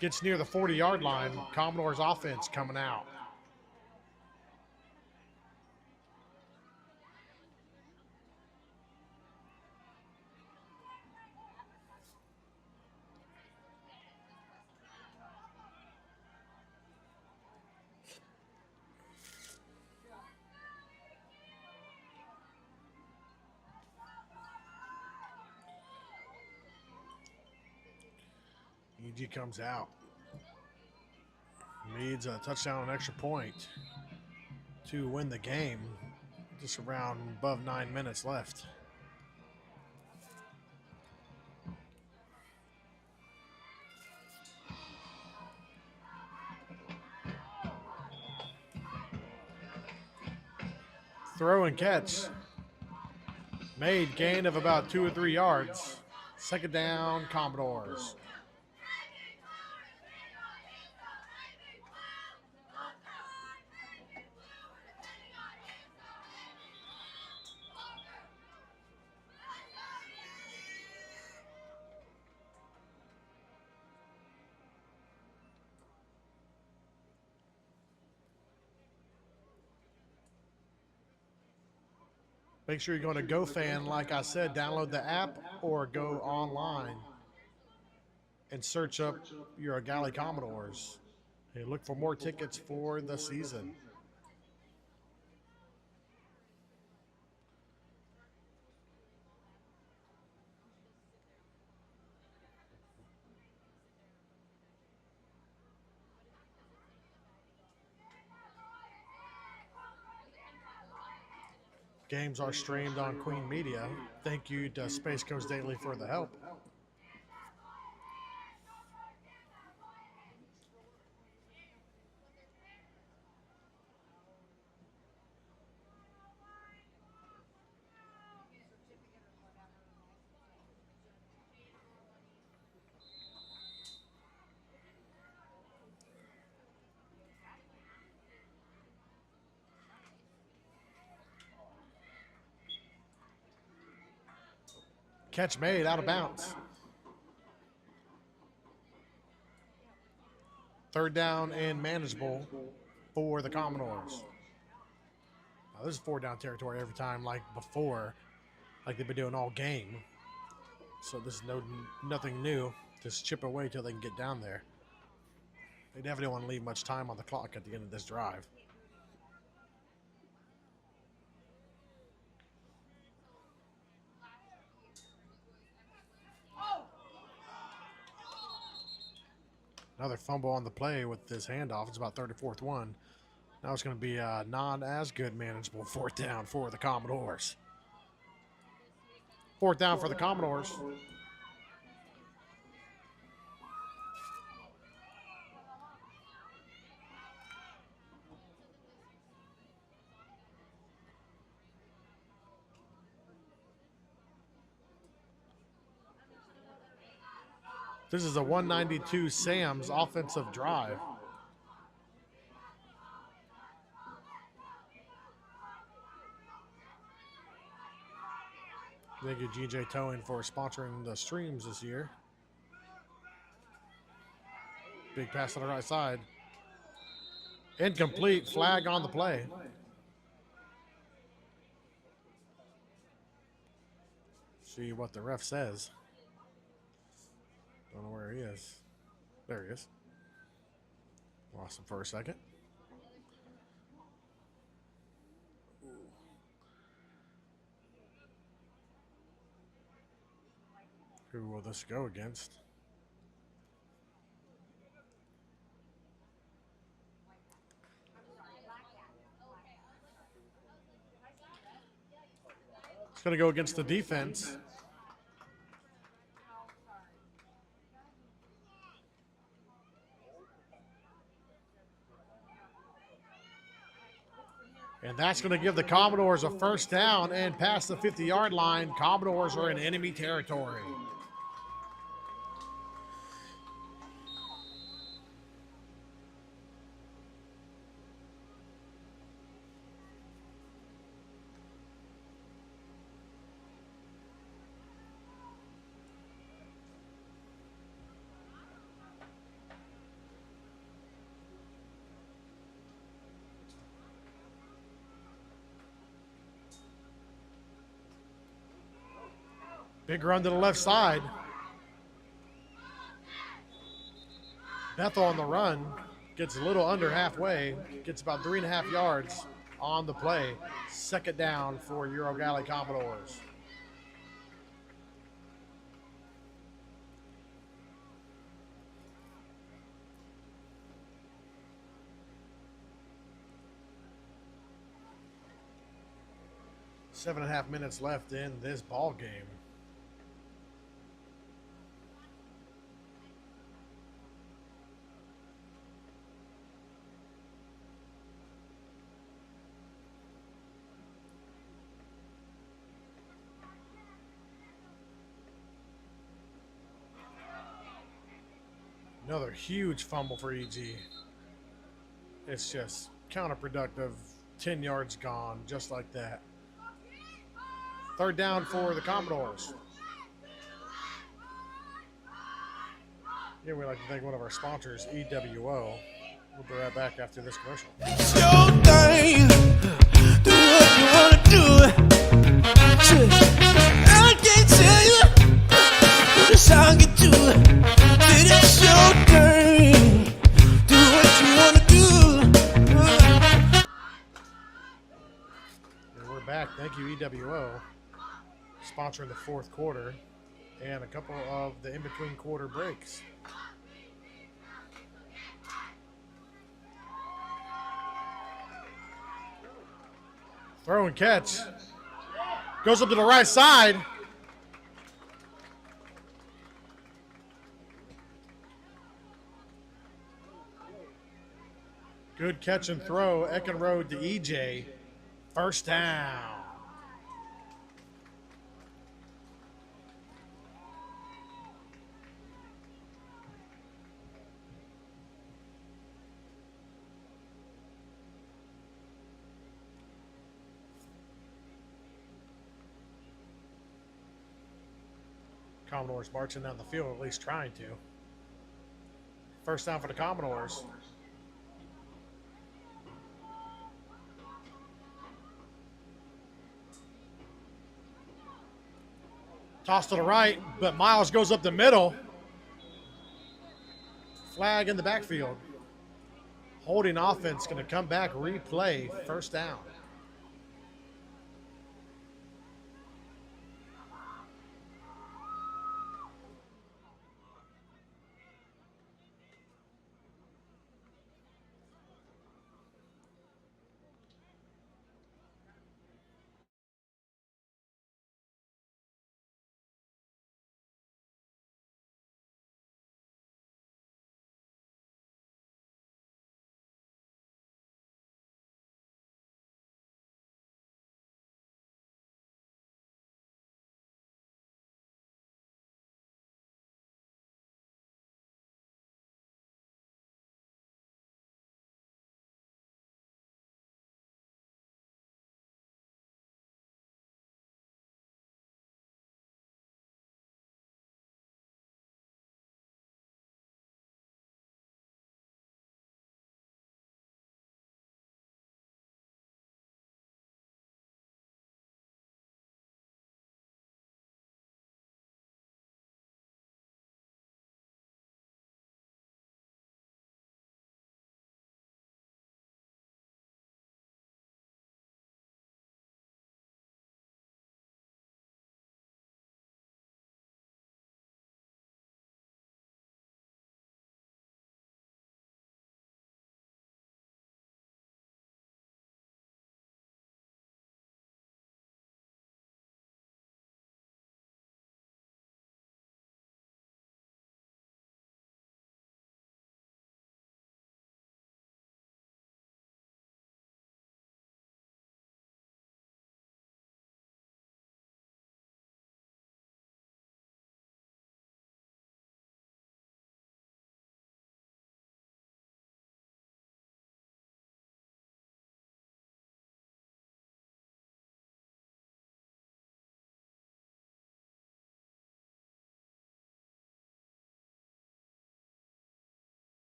Gets near the 40-yard line. Commodores offense coming out. EG comes out. Needs a touchdown and extra point to win the game. Just around above 9 minutes left. Throw and catch. Made gain of about 2 or 3 yards. Second down, Commodores. Make sure you're going to GoFan, like I said, download the app or go online and search up your Eau Gallie Commodores. And look for more tickets for the season. Games are streamed on Queen Media. Thank you to Space Coast Daily for the help. Catch made out of bounds. Third down and manageable for the Commodores. Now, this is 4 down territory every time, like before, like they've been doing all game. So this is nothing new. Just chip away till they can get down there. They definitely don't want to leave much time on the clock at the end of this drive. Another fumble on the play with this handoff. It's about 34th one. Now it's going to be a not as good manageable 4th down for the Commodores. 4th down for the Commodores. This is a 192 Sam's offensive drive. Thank you, GJ Towing, for sponsoring the streams this year. Big pass on the right side. Incomplete. Flag on the play. See what the ref says. Don't know where he is. There he is. Lost him for a second. Who will this go against? It's going to go against the defense. And that's going to give the Commodores a first down and past the 50-yard line. Commodores are in enemy territory. Big run to the left side. Bethel on the run. Gets a little under halfway. Gets about 3.5 yards on the play. Second down for your Eau Gallie Commodores. Seven and a half minutes left in this ball game. Another huge fumble for EG. It's just counterproductive. 10 yards gone, just like that. Third down for the Commodores. Yeah, we'd like to thank one of our sponsors, EWO. We'll be right back after this commercial. It's your thing. Do what you wanna do. I can't tell you what a song you do. Said it's your thing. Do what you wanna do. And we're back. Thank you, EWO, sponsoring the fourth quarter and a couple of the in-between quarter breaks. Throw and catch. Goes up to the right side. Good catch and throw. Eckenrode to EJ. First down. Commodores marching down the field, at least trying to. First down for the Commodores. Toss to the right, but Miles goes up the middle. Flag in the backfield. Holding offense going to come back, replay, first down.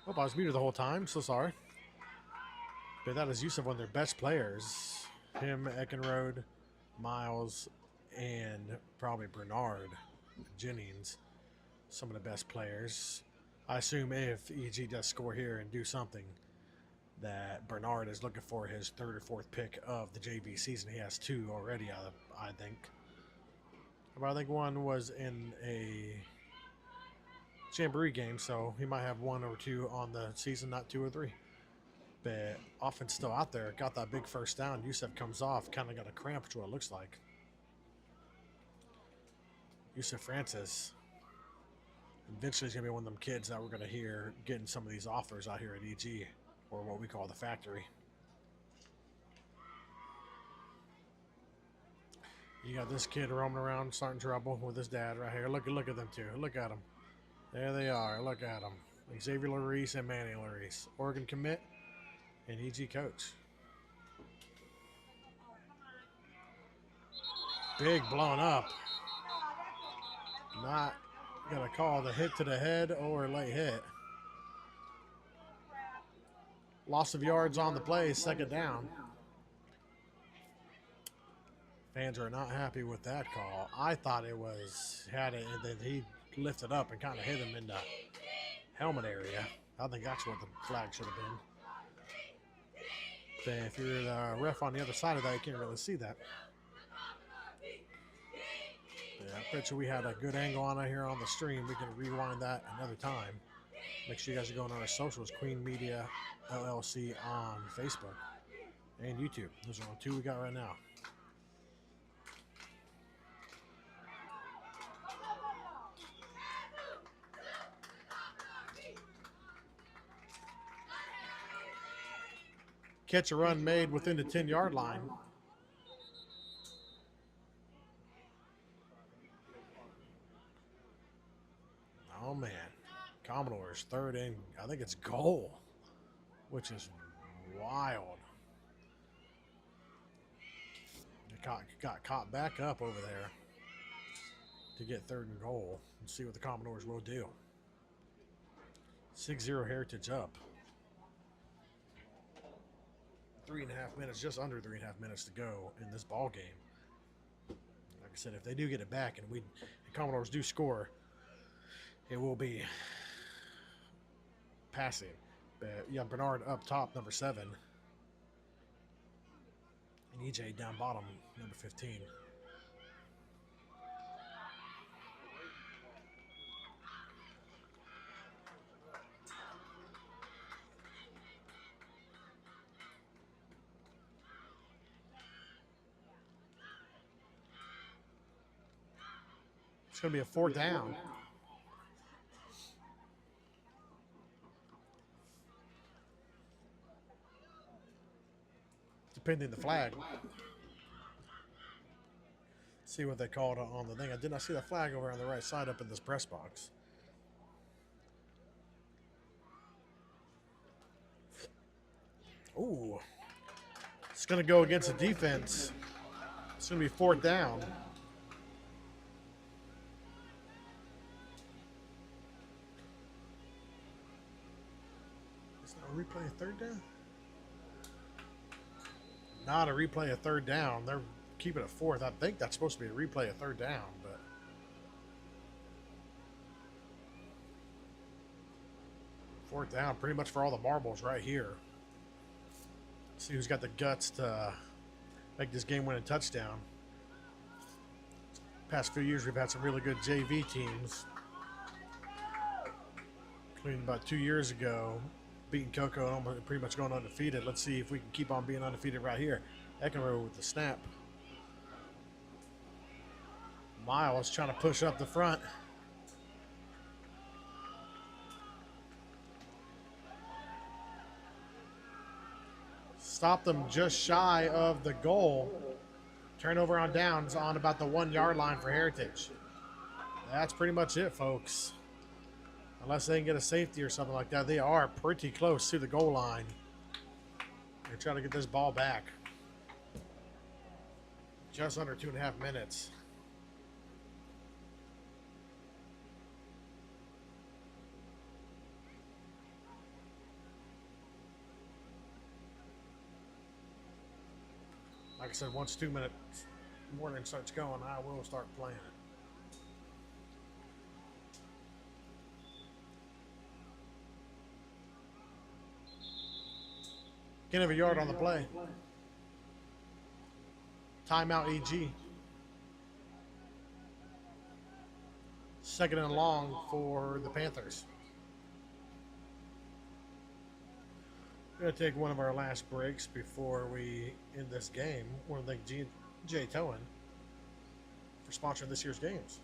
Oh, I was muted the whole time. So sorry. But that is use of one of their best players. Him, Eckenrode, Miles, and probably Bernard Jennings. Some of the best players. I assume if EG does score here and do something, that Bernard is looking for his third or fourth pick of the JV season. He has 2 already, I think. But I think one was in a Jamboree game, so he might have 1 or 2 on the season, not 2 or 3. But offense still out there. Got that big first down. Yusef comes off, kind of got a cramp, which is what it looks like. Yusef Francis eventually is going to be one of them kids that we're going to hear getting some of these offers out here at EG, or what we call the factory. You got this kid roaming around, starting trouble with his dad right here. Look at them two. Look at them. There they are. Look at them. Xavier Larice and Manny Larice. Oregon commit and EG coach. Big blown up. Not going to call the hit to the head or late hit. Loss of yards on the play, second down. Fans are not happy with that call. I thought it was, had it, and then he lifted up and kind of hit him in the helmet area. I think that's what the flag should have been. But if you're the ref on the other side of that, you can't really see that. Yeah, I bet you we had a good angle on it here on the stream. We can rewind that another time. Make sure you guys are going on our socials, Queen Media LLC on Facebook and YouTube. Those are the 2 we got right now. Catch a run made within the 10-yard line. Oh, man. Commodores, 3rd and, I think it's goal, which is wild. They got caught back up over there to get 3rd and goal and see what the Commodores will do. 6-0 Heritage up. 3.5 minutes, just under 3.5 minutes to go in this ball game. Like I said, if they do get it back and the Commodores do score, it will be passing. But yeah, Bernard up top, number 7. And EJ down bottom, number 15. It's going to be a 4th down. Depending the flag. See what they called on the thing. I did not see that flag over on the right side up in this press box. Ooh. It's going to go against the defense. It's going to be 4th down. It's not a replay of 3rd down? Not a replay of 3rd down. They're keeping it 4th. I think that's supposed to be a replay of 3rd down, but fourth down pretty much for all the marbles right here. See who's got the guts to make this game-winning touchdown. Past few years we've had some really good JV teams, including about 2 years ago beating Coco and pretty much going undefeated. Let's see if we can keep on being undefeated right here. Eckenroe with the snap. Miles trying to push up the front. Stopped them just shy of the goal. Turnover on downs on about the 1 yard line for Heritage. That's pretty much it, folks. Unless they can get a safety or something like that, they are pretty close to the goal line. They're trying to get this ball back. Just under 2.5 minutes. Like I said, once 2 minute warning starts going, I will start playing it. Can't have a yard on the play. Timeout EG. Second and long for the Panthers. We're going to take one of our last breaks before we end this game. I want to thank J. Towen for sponsoring this year's games.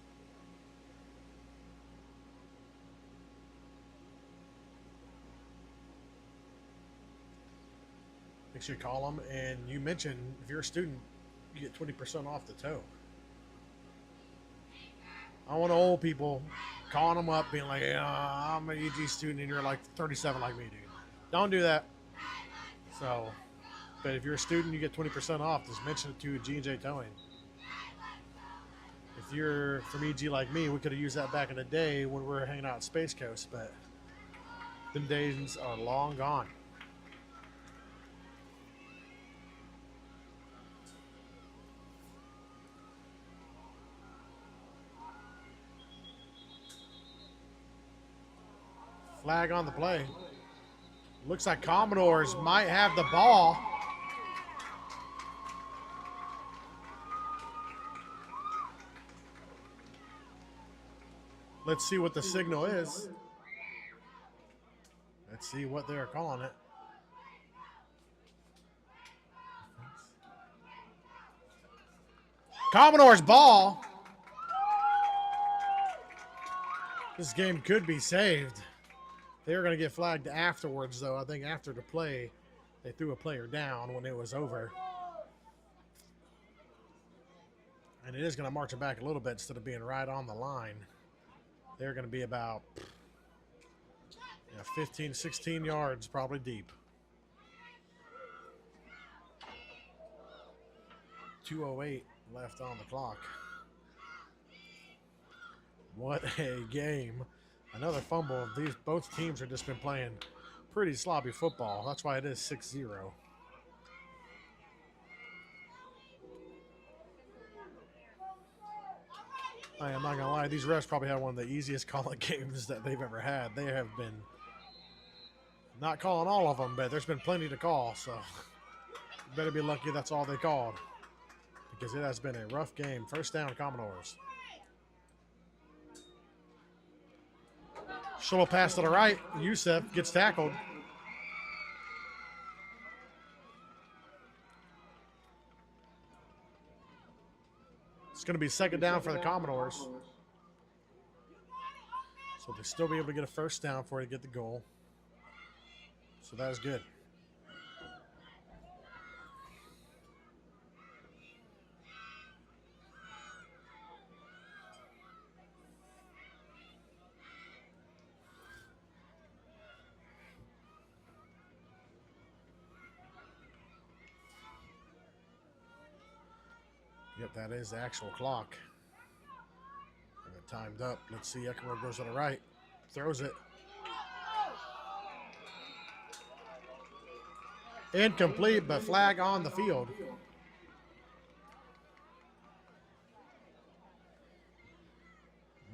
Make sure you call them, and you mention if you're a student, you get 20% off the tow. I want old people calling them up, being like, yeah, I'm an EG student, and you're like 37 like me, dude. Don't do that. So, but if you're a student, you get 20% off. Just mention it to G&J Towing. If you're from EG like me, we could have used that back in the day when we were hanging out at Space Coast, but them days are long gone. Flag on the play. Looks like Commodores might have the ball. Let's see what the signal is. Let's see what they're calling it. Commodores ball. This game could be saved. They're going to get flagged afterwards, though. I think after the play, they threw a player down when it was over. And it is going to march it back a little bit instead of being right on the line. They're going to be about 15, 16 yards probably deep. 2:08 left on the clock. What a game. Another fumble. Both teams have just been playing pretty sloppy football. That's why it is 6-0. I am not going to lie. These refs probably have one of the easiest calling games that they've ever had. They have been not calling all of them, but there's been plenty to call. So you better be lucky that's all they called, because it has been a rough game. First down, Commodores. Shovel pass to the right. Youssef gets tackled. It's going to be second down for the Commodores. So they'll still be able to get a first down before they get the goal. So that is good. Yep, that is the actual clock. And it timed up. Let's see. Eckenrode goes to the right. Throws it. Incomplete, but flag on the field.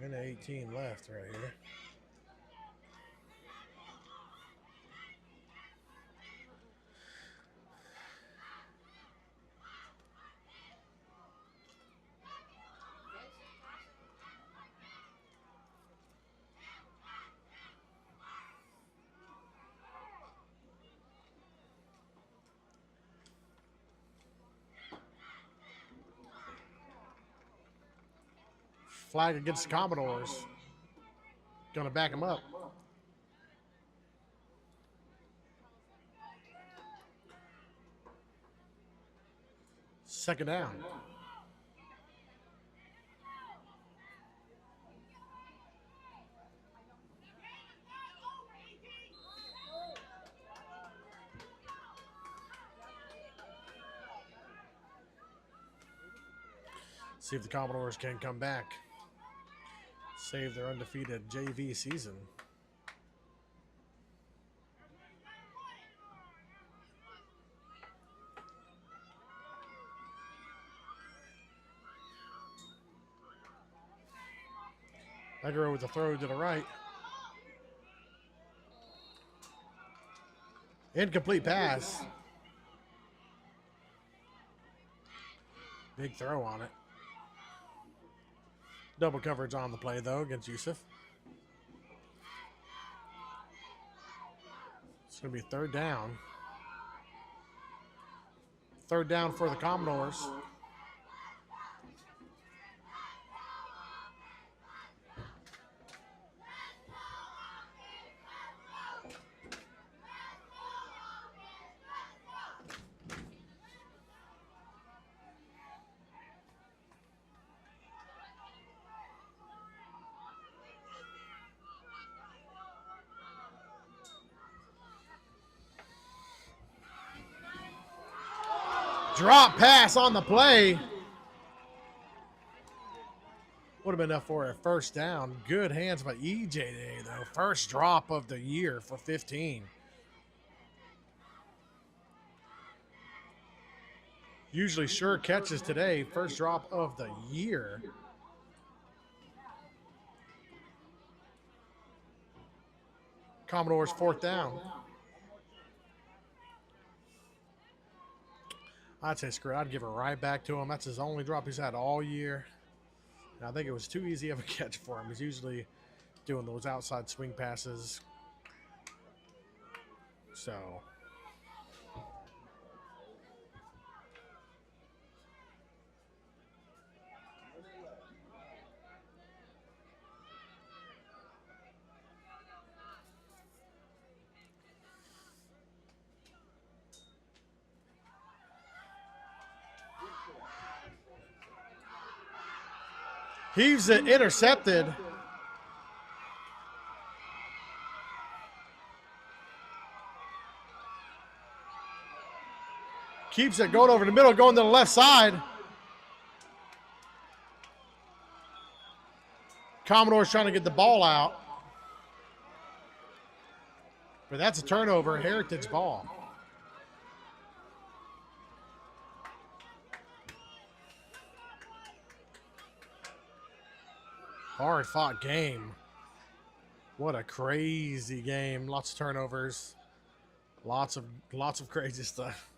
Minute 18 left right here. Flag against the Commodores. Going to back him up. Second down. See if the Commodores can come back. Save their undefeated JV season. Eckenrode with the throw to the right. Incomplete pass. Big throw on it. Double coverage on the play, though, against Yusuf. It's going to be third down. Third down for the Commodores. Drop pass on the play. Would have been enough for a first down. Good hands by EJ today, though. First drop of the year for 15. Usually sure catches today. First drop of the year. Commodores fourth down. I'd say screw it. I'd give it right back to him. That's his only drop he's had all year. And I think it was too easy of a catch for him. He's usually doing those outside swing passes. So. Heaves it, intercepted. Keeps it going over the middle, going to the left side. Commodore's trying to get the ball out. But that's a turnover, Heritage ball. Hard fought game. What a crazy game. Lots of turnovers. Lots of crazy stuff.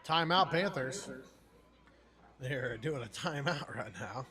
Timeout, Panthers. They're doing a timeout right now.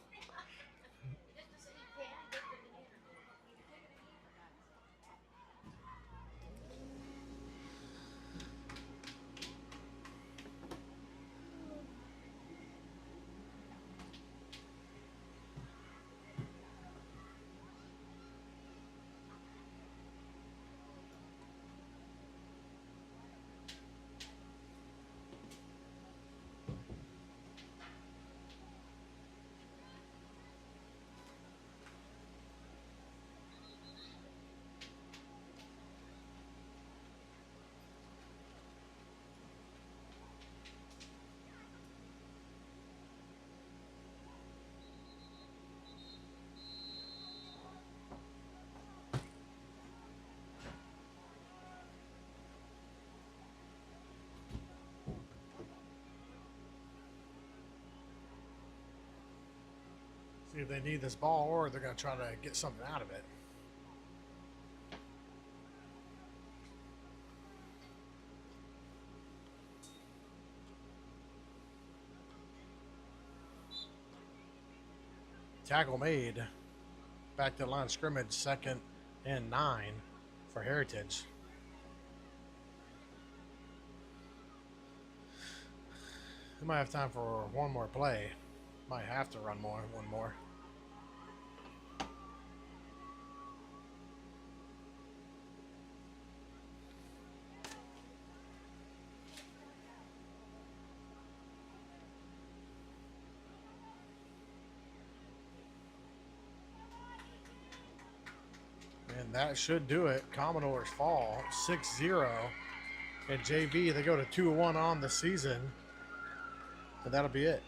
See if they need this ball or they're going to try to get something out of it. Tackle made. Back to the line of scrimmage, 2nd and 9 for Heritage. We might have time for one more play. Might have to run one more. And that should do it. Commodores fall 6-0 at JV. They go to 2-1 on the season. And that'll be it.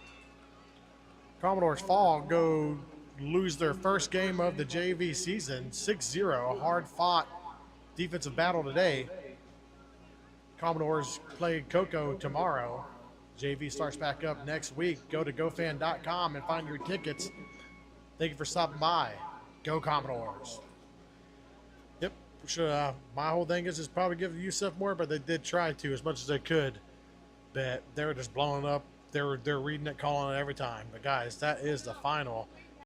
Commodores fall, go lose their first game of the JV season, 6-0. A hard-fought defensive battle today. Commodores play Coco tomorrow. JV starts back up next week. Go to gofan.com and find your tickets. Thank you for stopping by. Go Commodores. Yep. Sure, my whole thing is probably give USF more, but they did try to as much as they could. But they were just blowing up. They're reading it, calling it every time. But guys, that is the final.